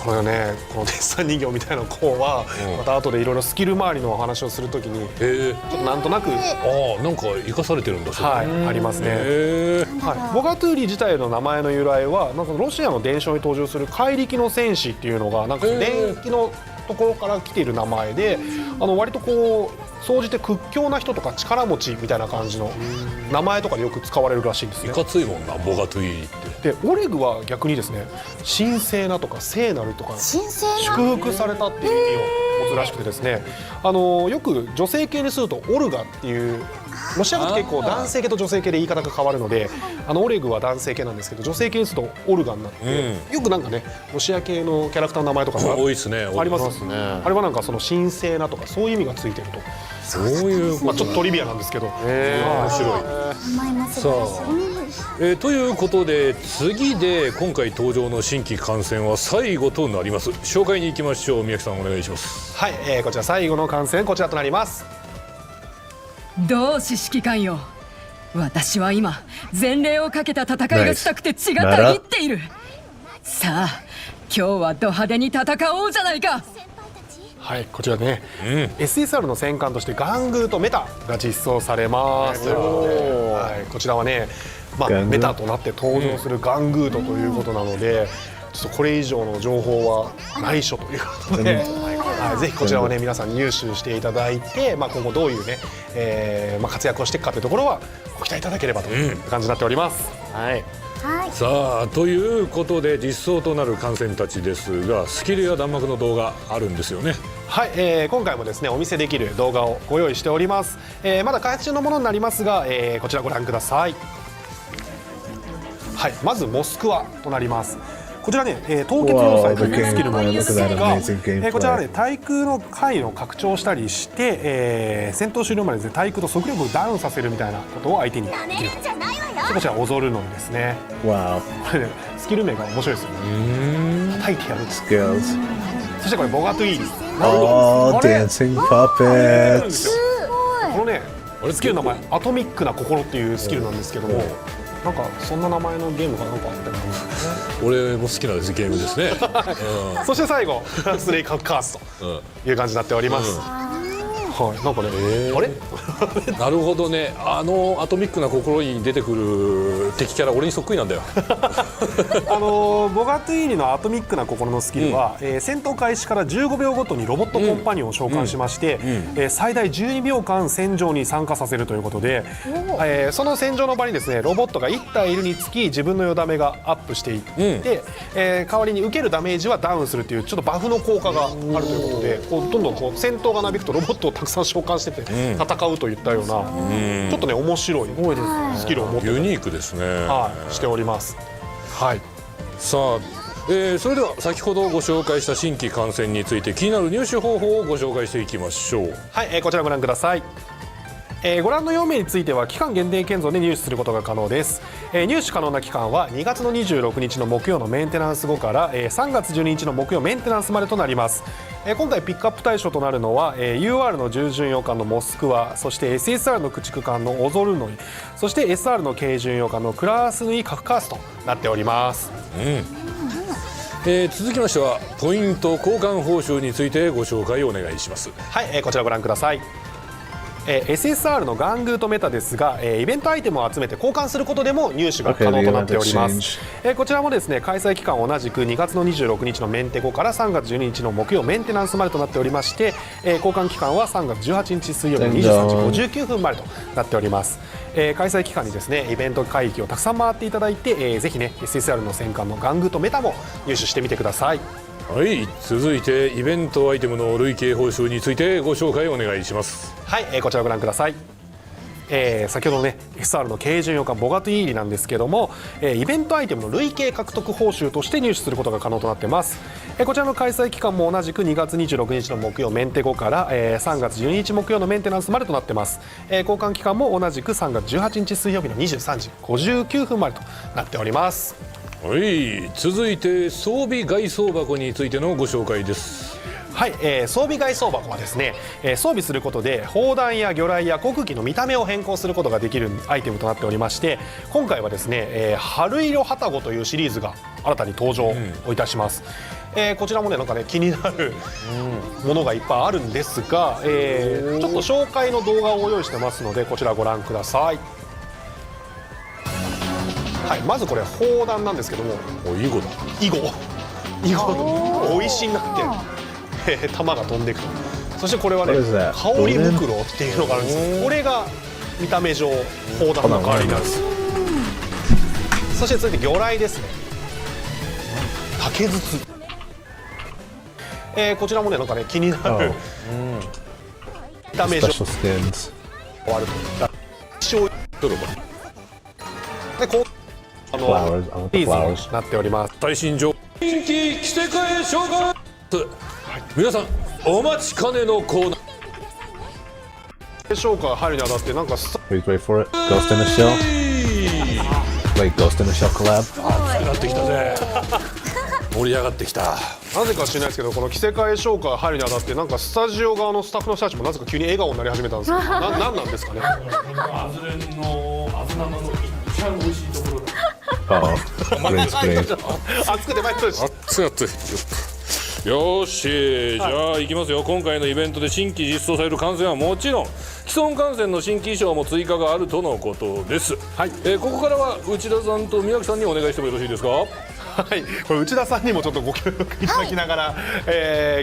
これね、このデッサン人形みたいな子はまた後でいろいろスキル周りのお話をするときにちょっとなんとなくなんか生かされてるんだ。ありますね。ボガトゥーリ自体の名前の由来はなんかロシアの伝承に登場する怪力の戦士っていうのがなんか電気のところから来ている名前で、割とこう総じて屈強な人とか力持ちみたいな感じの名前とかでよく使われるらしいんですね。いかついもんな、ボガトゥイリって。でオレグは逆にですね、神聖なとか聖なるとか祝福されたっていう意味を持つらしくてですね、よく女性系にするとオルガっていう、ロシア語って結構男性系と女性系で言い方が変わるので、オレグは男性系なんですけど女性系にするとオルガになって、よくなんかねロシア系のキャラクターの名前とか多いですね。ありますね。あれはなんかその神聖なとかそういう意味がついてると。そういう、ちょっとトリビアなんですけど、面白い。さあ、ということで次で今回登場の新規艦船は最後となります。紹介に行きましょう。宮城さんお願いします。はい、こちら最後の艦船こちらとなります。同志指揮官よ、私は今前例をかけた戦いがしたくて血がたぎっている。さあ今日はド派手に戦おうじゃないか。はい、こちらね、SSR の戦艦としてガングーとメタが実装されます。こちらはね、メタとなって登場するガングートということなので、ちょっとこれ以上の情報は内緒ということで、ぜひこちらをね皆さん入手していただいて、今後どういうね、活躍をしていくかというところはご期待いただければという感じになっております。さあということで実装となる艦船たちですが、スキルや弾幕の動画あるんですよね。はい、今回もですねお見せできる動画をご用意しております。まだ開発中のものになりますが、こちらご覧ください。はい、まずモスクワとなります。こちらね、凍結要塞というスキルもあるんですが、こちらはね対空の範囲を拡張したりして、戦闘終了までですね対空と速力をダウンさせるみたいなことを相手にできると。こちらオゾルノンですね。これねスキル名が面白いですよね。叩いてやる。そしてこれボガトゥイーリ。Dancing puppets。このねスキルの名前アトミックな心っていうスキルなんですけども、なんかそんな名前のゲームがなんかあったりするんですね。俺も好きなゲームですね。そして最後スネークハッカースという感じになっております。はい、なんかね、あれなるほどね。アトミックな心に出てくる敵キャラ俺にそっくりなんだよ。ボガトゥイーリのアトミックな心のスキルは、戦闘開始から15秒ごとにロボットコンパニオンを召喚しまして、最大12秒間戦場に参加させるということで、その戦場の場にですねロボットが1体いるにつき自分のよだめがアップしていって、代わりに受けるダメージはダウンするというちょっとバフの効果があるということで、どんどん戦闘がなびくとロボットをたくさん召喚してて戦うといったような、ちょっとね面白いスキルを持ってユニークですね。しております。はい。さあ、それでは先ほどご紹介した新規艦船について気になる入手方法をご紹介していきましょう。はい、こちらご覧ください。ご覧の4名については期間限定建造で入手することが可能です。入手可能な期間は2月の26日の木曜のメンテナンス後から3月12日の木曜メンテナンスまでとなります。今回ピックアップ対象となるのは、UR の従順洋艦のモスクワ、そして SSR の駆逐艦のオゾルノイ、そして SR の軽巡洋艦のクラースヌイカフカースとなっております。続きましてはポイント交換報酬についてご紹介をお願いします。はい、こちらご覧ください。SSR のガングーとメタですが、イベントアイテムを集めて交換することでも入手が可能となっております。こちらもですね、開催期間同じく2月の26日のメンテ後から3月12日の木曜メンテナンスまでとなっておりまして、交換期間は3月18日水曜日の23時59分までとなっております。開催期間にですね、イベント海域をたくさん回っていただいて、ぜひね SSR の戦艦のガングーとメタも入手してみてください。はい、続いてイベントアイテムの累計報酬についてご紹介お願いします。はい、こちらご覧ください。先ほどのね SR の軽巡洋艦ボガトゥイーリなんですけども、イベントアイテムの累計獲得報酬として入手することが可能となっています。こちらの開催期間も同じく2月26日の木曜メンテ後から、3月12日木曜のメンテナンスまでとなっています。交換期間も同じく3月18日水曜日の23時59分までとなっております。はい、続いて装備外装箱についてのご紹介です。はい、装備外装箱はですね、装備することで砲弾や魚雷や航空機の見た目を変更することができるアイテムとなっておりまして、今回はですね、春色はたごというシリーズが新たに登場をいたします。こちらもねなんかね気になるものがいっぱいあるんですが、ちょっと紹介の動画を用意してますのでこちらご覧ください。はい、まずこれ砲弾なんですけども、囲碁だ。囲碁の追い石になって弾が飛んでいくと。そしてこれはね香り袋っていうのがあるんですよ。これが見た目上砲弾の代わりになるんです。そして続いて魚雷ですね。竹筒。こちらもねなんかね気になる見た目上終わると。でこうシーズンになっております。最新情報新規着せ替え紹介、皆さんお待ちかねのコーナー紹介入るにあたってなんかPlease wait for it. Ghost in the Shell. Wait, Ghost in the Shell collab. 熱くなってきたぜ。盛り上がってきた。なぜか知らないですけどこの着せ替え紹介入るにあたってなんかスタジオ側のスタッフの人たちもなぜか急に笑顔になり始めたんですけど何なんですかね。アズレンのアズナマの一番美味しいところだ。熱くて前とし熱い。よし、じゃあ行きますよ。今回のイベントで新規実装される観戦はもちろん既存観戦の新規衣装も追加があるとのことです。はい、ここからは内田さんと宮城さんにお願いしてもよろしいですか。はい、これ内田さんにもちょっとご協力いただきながら、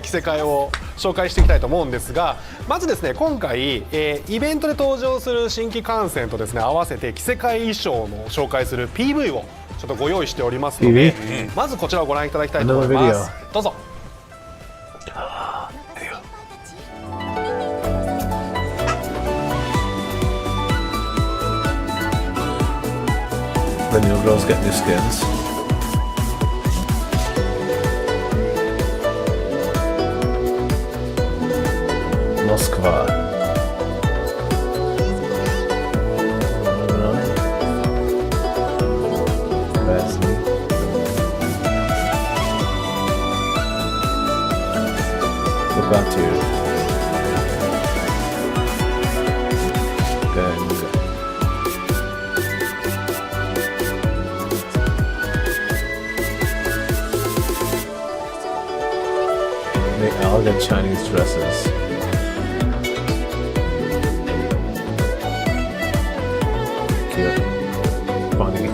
着せ替えを紹介していきたいと思うんですが、まずですね今回、イベントで登場する新規観戦とですね合わせて着せ替え衣装の紹介する PV をちょっとご用意しておりますので、まずこちらをご覧いただきたいと思います。どうぞ。The new girls get new skins. Moskva. Bugatti. They all get Chinese dresses. Cute. Funny.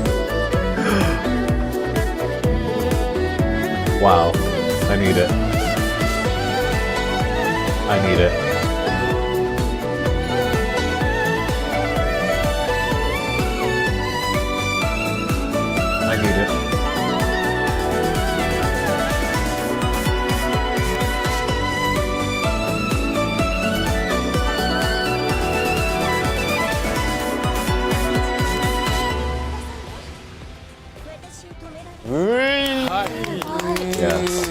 Wow. I need it. I need it. I need it. Yes.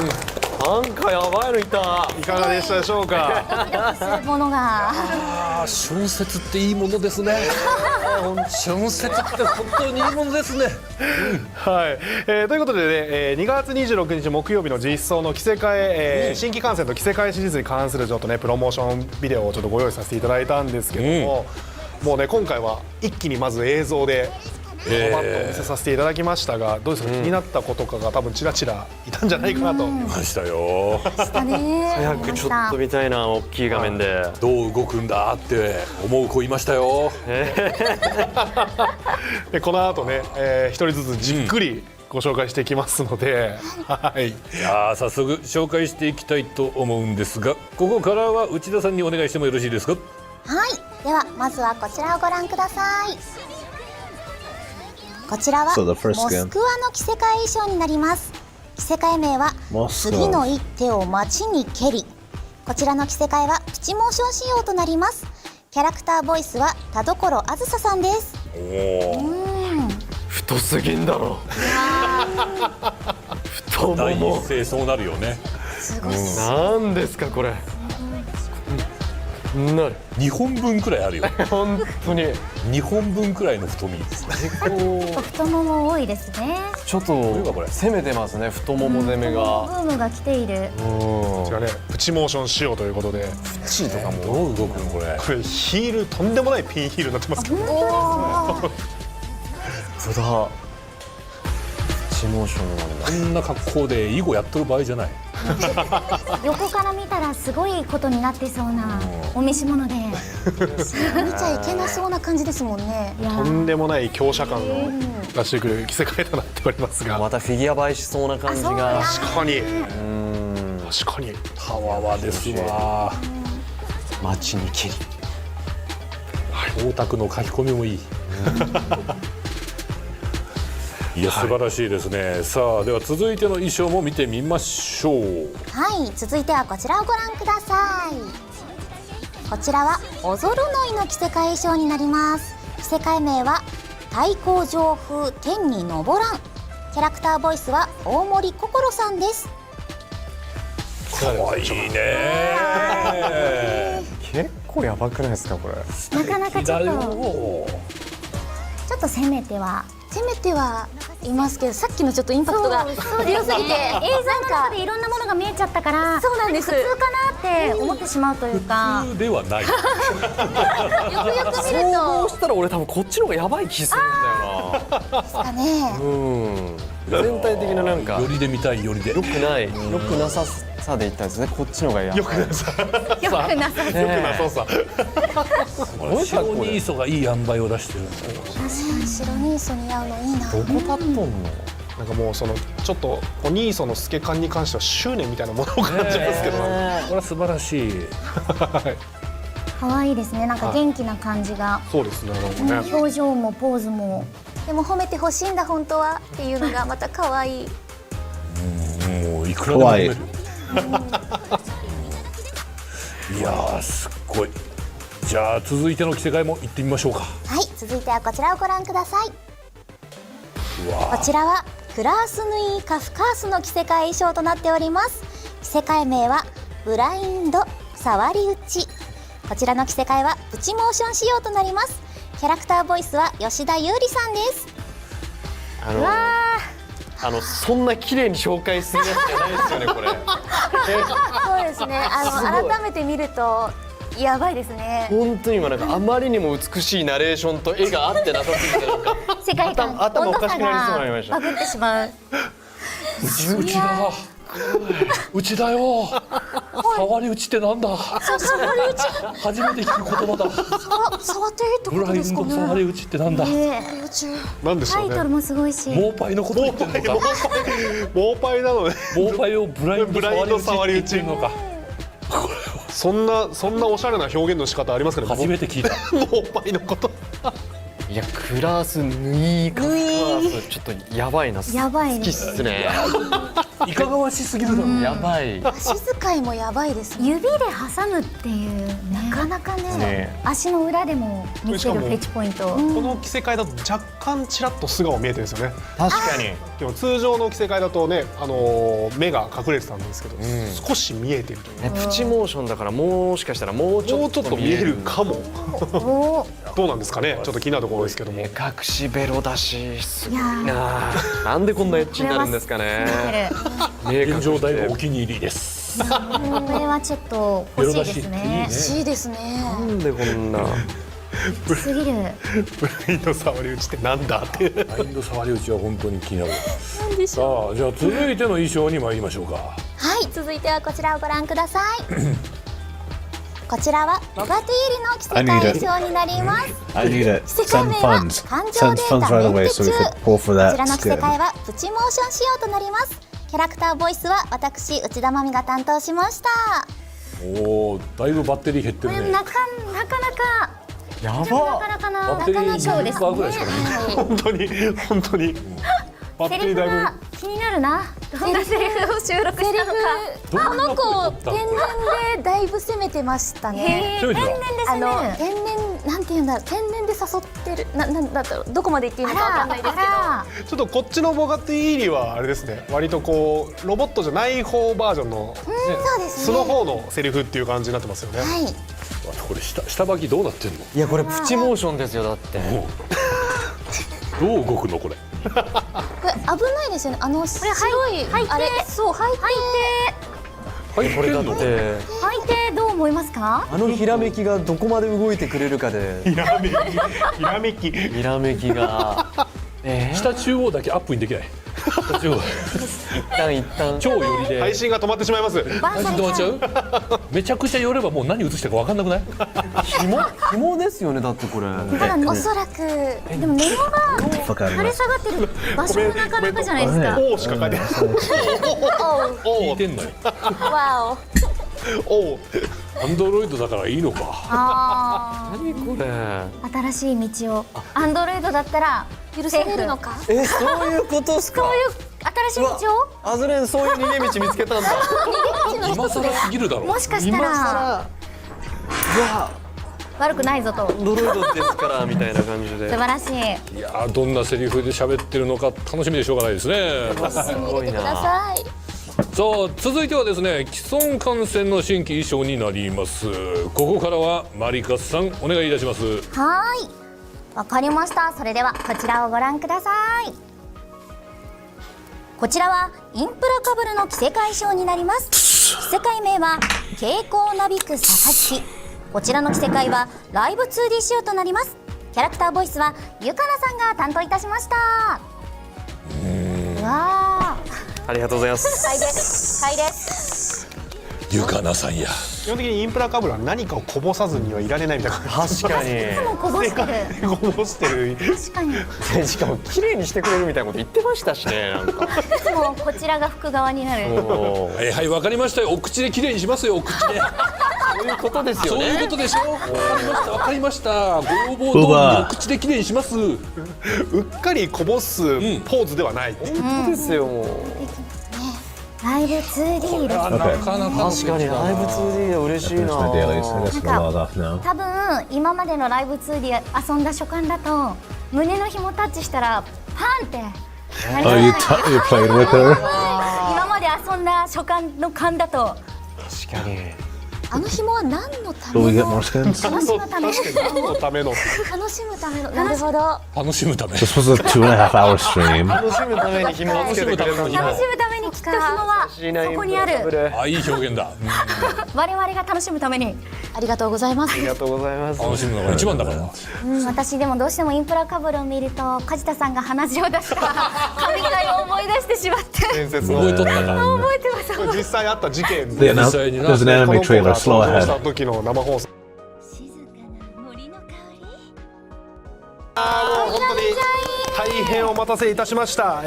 なんかやばいののいた。いかがでしたでしょうか。するものが。春節っていいものですね。春節って本当にいいものですね。はい、ということでね、2月26日木曜日の実装の着せ替え、新規観戦と着せ替えシリーズに関するちょっとねプロモーションビデオをちょっとご用意させていただいたんですけども、もうね今回は一気にまず映像でパパッとお見せさせていただきましたが、どうですか、気になった子とかが多分ちらちらいたんじゃないかなと。見ましたよ。したね。早くちょっと見たいな、大きい画面で。どう動くんだって思う子いましたよ。でこの後ね、一人ずつじっくりご紹介していきますので、はい。いや早速紹介していきたいと思うんですが、ここからは内田さんにお願いしてもよろしいですか。はい、ではまずはこちらをご覧ください。こちらは So the モ first ス skin. クワの着せ替え衣装になります。着せ替え名はモスクワ次の一手を街に蹴り。こちらの着せ替えはプチモーション仕様となります。キャラクターボイスは田所あずささんです。太すぎんだろ。太も第も。一声そうなるよね。すごい。なんですかこれ。なる。2本分くらいあるよ。本当に。2本分くらいの太み。太もも多いですね。ちょっと攻めてますね、太もも攻めブが。ームが来ている。こちらねプチモーション仕様ということで、プチとかもどう動くのこれ。これヒールとんでもないピンヒールになってますけど、本当だ。プチモーションなんだ。こんな格好で囲碁やっとる場合じゃない。横から見たらすごいことになってそうなお召し物で見ちゃいけなそうな感じですもんね。とんでもない強者感を出してくる着せ替えとなっておりますが、またフィギュア映えしそうな感じが。確かに確かにたわわですわ。街に蹴り。大田区の書き込みもいい。いや素晴らしいですね。さあでは続いての衣装も見てみましょう。はい、続いてはこちらをご覧ください。こちらはオゾロノイの着せ替え衣装になります。着せ替え名は太閤上風天に昇らん。キャラクターボイスは大森心さんです。かわいいね。結構やばくないですかこれ。なかなかちょっと攻めてはいますけど、さっきのちょっとインパクトが強すぎて映像の中でいろんなものが見えちゃったから、そうなんです、普通かなって思ってしまうというか。普通ではない。よくよく見るとそうしたら俺多分こっちの方がやばい気するんだよな。ですかね。全体的ななんかよりで見たいよりで。良くない、良くなさで言ったんですね。こっちの方がやばい。よくなさよくなさそうさ。白ニーソがいい塩梅を出してる。確かに白ニーソに合うのいいな。どこ立っとんの。なんかもうそのちょっとお兄さんの透け感に関しては執念みたいなものを感じますけど、これは素晴らしい。可愛いですね。なんか元気な感じが。そうですね。表情もポーズも。でも褒めてほしいんだ本当はっていうのがまた可愛い。もういくらでも褒める。いやーすっごい。じゃあ続いての着せ替えも行ってみましょうか。はい、続いてはこちらをご覧ください。こちらはクラースヌイカフカースの着せ替え衣装となっております。着せ替え名はブラインド触り打ち。こちらの着せ替えはプチモーション仕様となります。キャラクターボイスは吉田優里さんです。そんな綺麗に紹介するやつじゃないですよねこれ。そうですね。改めて見るとやばいですね。本当に今なんかあまりにも美しいナレーションと絵が合ってなさすぎてなんか世界観頭おかし温度差くなりそうになりました。がバグってしまう。うちだ。うちだよ。触り打ちってなんだ。触り打ち。初めて聞く言葉だ。触ってるってことですかね。ブラインド触り打ちってなんだ。なんでしょうね。タイトルもすごいし。モーパイのこと言ってんのか。モーパイなのね。モーパイをブラインド触り打ちって言ってんのか。そんなおしゃれな表現の仕方ありますかね。初めて聞いた。モーパイのこと。いやクラスヌイカフカースちょっとやばいな。やばい好きっすね。いかがわしすぎるだろ。やばい。足使いもやばいです。指で挟むっていうね。かなかね、足の裏でも見せるフェチポイント。この着せ替えだと若干ちらっと素顔見えてるんですよね。確かに。でも通常の着せ替えだとね、目が隠れてたんですけど、少し見えてるという。プチモーションだからもしかしたらもうちょっと見えるかも。どうなんですかね。ちょっと気になるところですけども。隠しベロだしすごいな。なんでこんなエッチになるんですかね。現状だいぶお気に入りです。これはちょっと欲しいですね。欲しいですね。なんでこんな。すぎる。ブラインド触り打ちってなんだって。ブラインド触り打ちは本当に気になる。さあ、じゃあ続いての衣装に参りましょうか。はい、続いてはこちらをご覧ください。こちらはボガティーリの着せ替え衣装になります。I need it. 着せ替え Send 名は funds. 感情 Send デー funds タ right メン away テ so 中。 we could pull for こ that ちらの着せ skin. 替えはプチモーション仕様となります。キャラクターボイスは私内田真美が担当しました。おお、だいぶバッテリー減ってるね。これなかなかやば。なかなかそうですね。本当に。セリフが気になるな。どんなセリフを収録したのか。あの子天然でだいぶ攻めてましたね。天然で攻める。天然なんていうんだろう、天然で誘ってるなんだろう、どこまで言っていいのかわかんないですけど。ちょっとこっちのボガティーリはあれですね。割とこうロボットじゃない方バージョンの素の方のセリフっていう感じになってますよね。はい。これ下履きどうなってんの？いやこれプチモーションですよだって。どう動くのこれ？これ危ないですよね。白いあれそう履いて。これだって履いてどう思いますか？あのひらめきがどこまで動いてくれるかで。ひらめきが。下中央だけアップにできない。一旦超寄りで配信が止まってしまいます。配信止まっちゃう？めちゃくちゃ寄ればもう何映してるか分かんなくない？紐ですよねだってこれ。おそらくでも根元が垂れ下がってる場所もなかなかじゃないですか。おーしか書いてない。聞いてんのよ。わお。アンドロイドだからいいのか。何これ。新しい道をアンドロイドだったら許されるのか？そういうことですか。そういう新しい道を？アズレンそういう逃げ道見つけたんだ。今更すぎるだろ。もしかしたら悪くないぞと。アンドロイドですからみたいな感じで。素晴らしい。いやどんなセリフで喋ってるのか楽しみでしょうがないですね。楽しみに入れてください。さあ続いてはですね、既存観戦の新規衣装になります。ここからはマリカさんお願いいたします。はい、わかりました。それではこちらをご覧ください。こちらはインプラカブルの着せ替え衣装になります。着せ替え名は蛍光なびく杯。こちらの着せ替えはライブ 2D 仕様となります。キャラクターボイスはゆかなさんが担当いたしました。わー、ありがとうございます。買いです。ゆかなさんや。基本的にインプラカブルは何かをこぼさずにはいられないみたいな。確かに。いつもこぼしてる。こぼしてる。確かに。しかも綺麗にしてくれるみたいなこと言ってましたしね。なんか。いつもこちらが服側になる。はいはいわかりましたよ。お口で綺麗にしますよ。お口で。そういうことですよね。そういうことでしょ。わかりました。ご要望通りお口で綺麗にします。うっかりこぼすポーズではない。本当ですよもう。ライブ 2D ですね。確かにライブ 2D は嬉しいな。多分今までのライブ 2D 遊んだ初感だと胸の紐タッチしたらパンってなります。今まで遊んだ初感の感だと確かに。あの紐は何のための？楽しむためのための。楽しむための。なるほど。楽しむため。This was a 2.5-hour stream. 楽しむために紐をつけてくれたのに。楽しむためにきっと紐はそこにある。あ、いい表現だ。我々が楽しむために。ありがとうございます。ありがとうございます。楽しむのが一番だから。私でもどうしてもインプラカブルを見ると梶田さんが鼻血を出した神回を思い出してしまって。伝説の。覚えとったか。覚えてます。実際あった事件で、there's an anime trailer. Slow ahead. 時の生放送。もう本当に大変お待たせいたしました。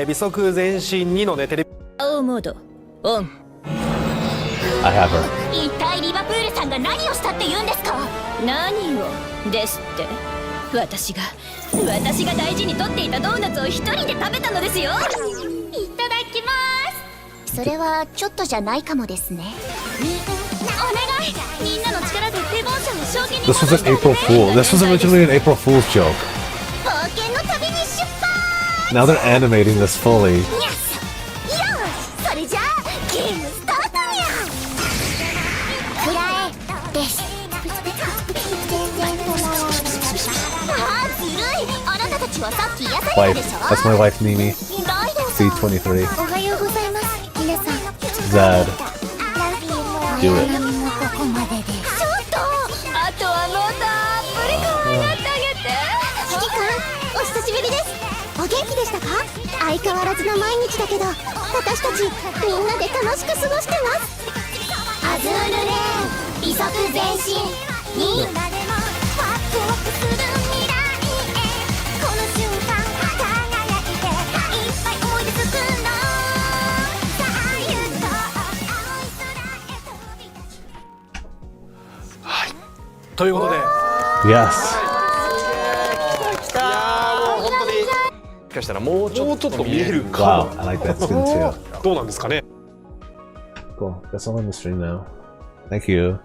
微速前進2のねテレビ。青モードオン。I have her. 一体リバプールさんが何をしたって言うんですか？何をですって。私が大事に取っていたドーナツを一人で食べたのですよ。いただきます。それはちょっとじゃないかもですね。お願い、みんなの力で手 This was an April Fool. This was originally an April Fool's joke. Now they're animating this fully. Wife. That's my wife, Mimi. C23. Zad. Do it. Yes. もしかしたらもうちょっと見えるか Wow, I like that skin too. どうなんですかね。 Cool. Guess I'll end the stream now. Thank you.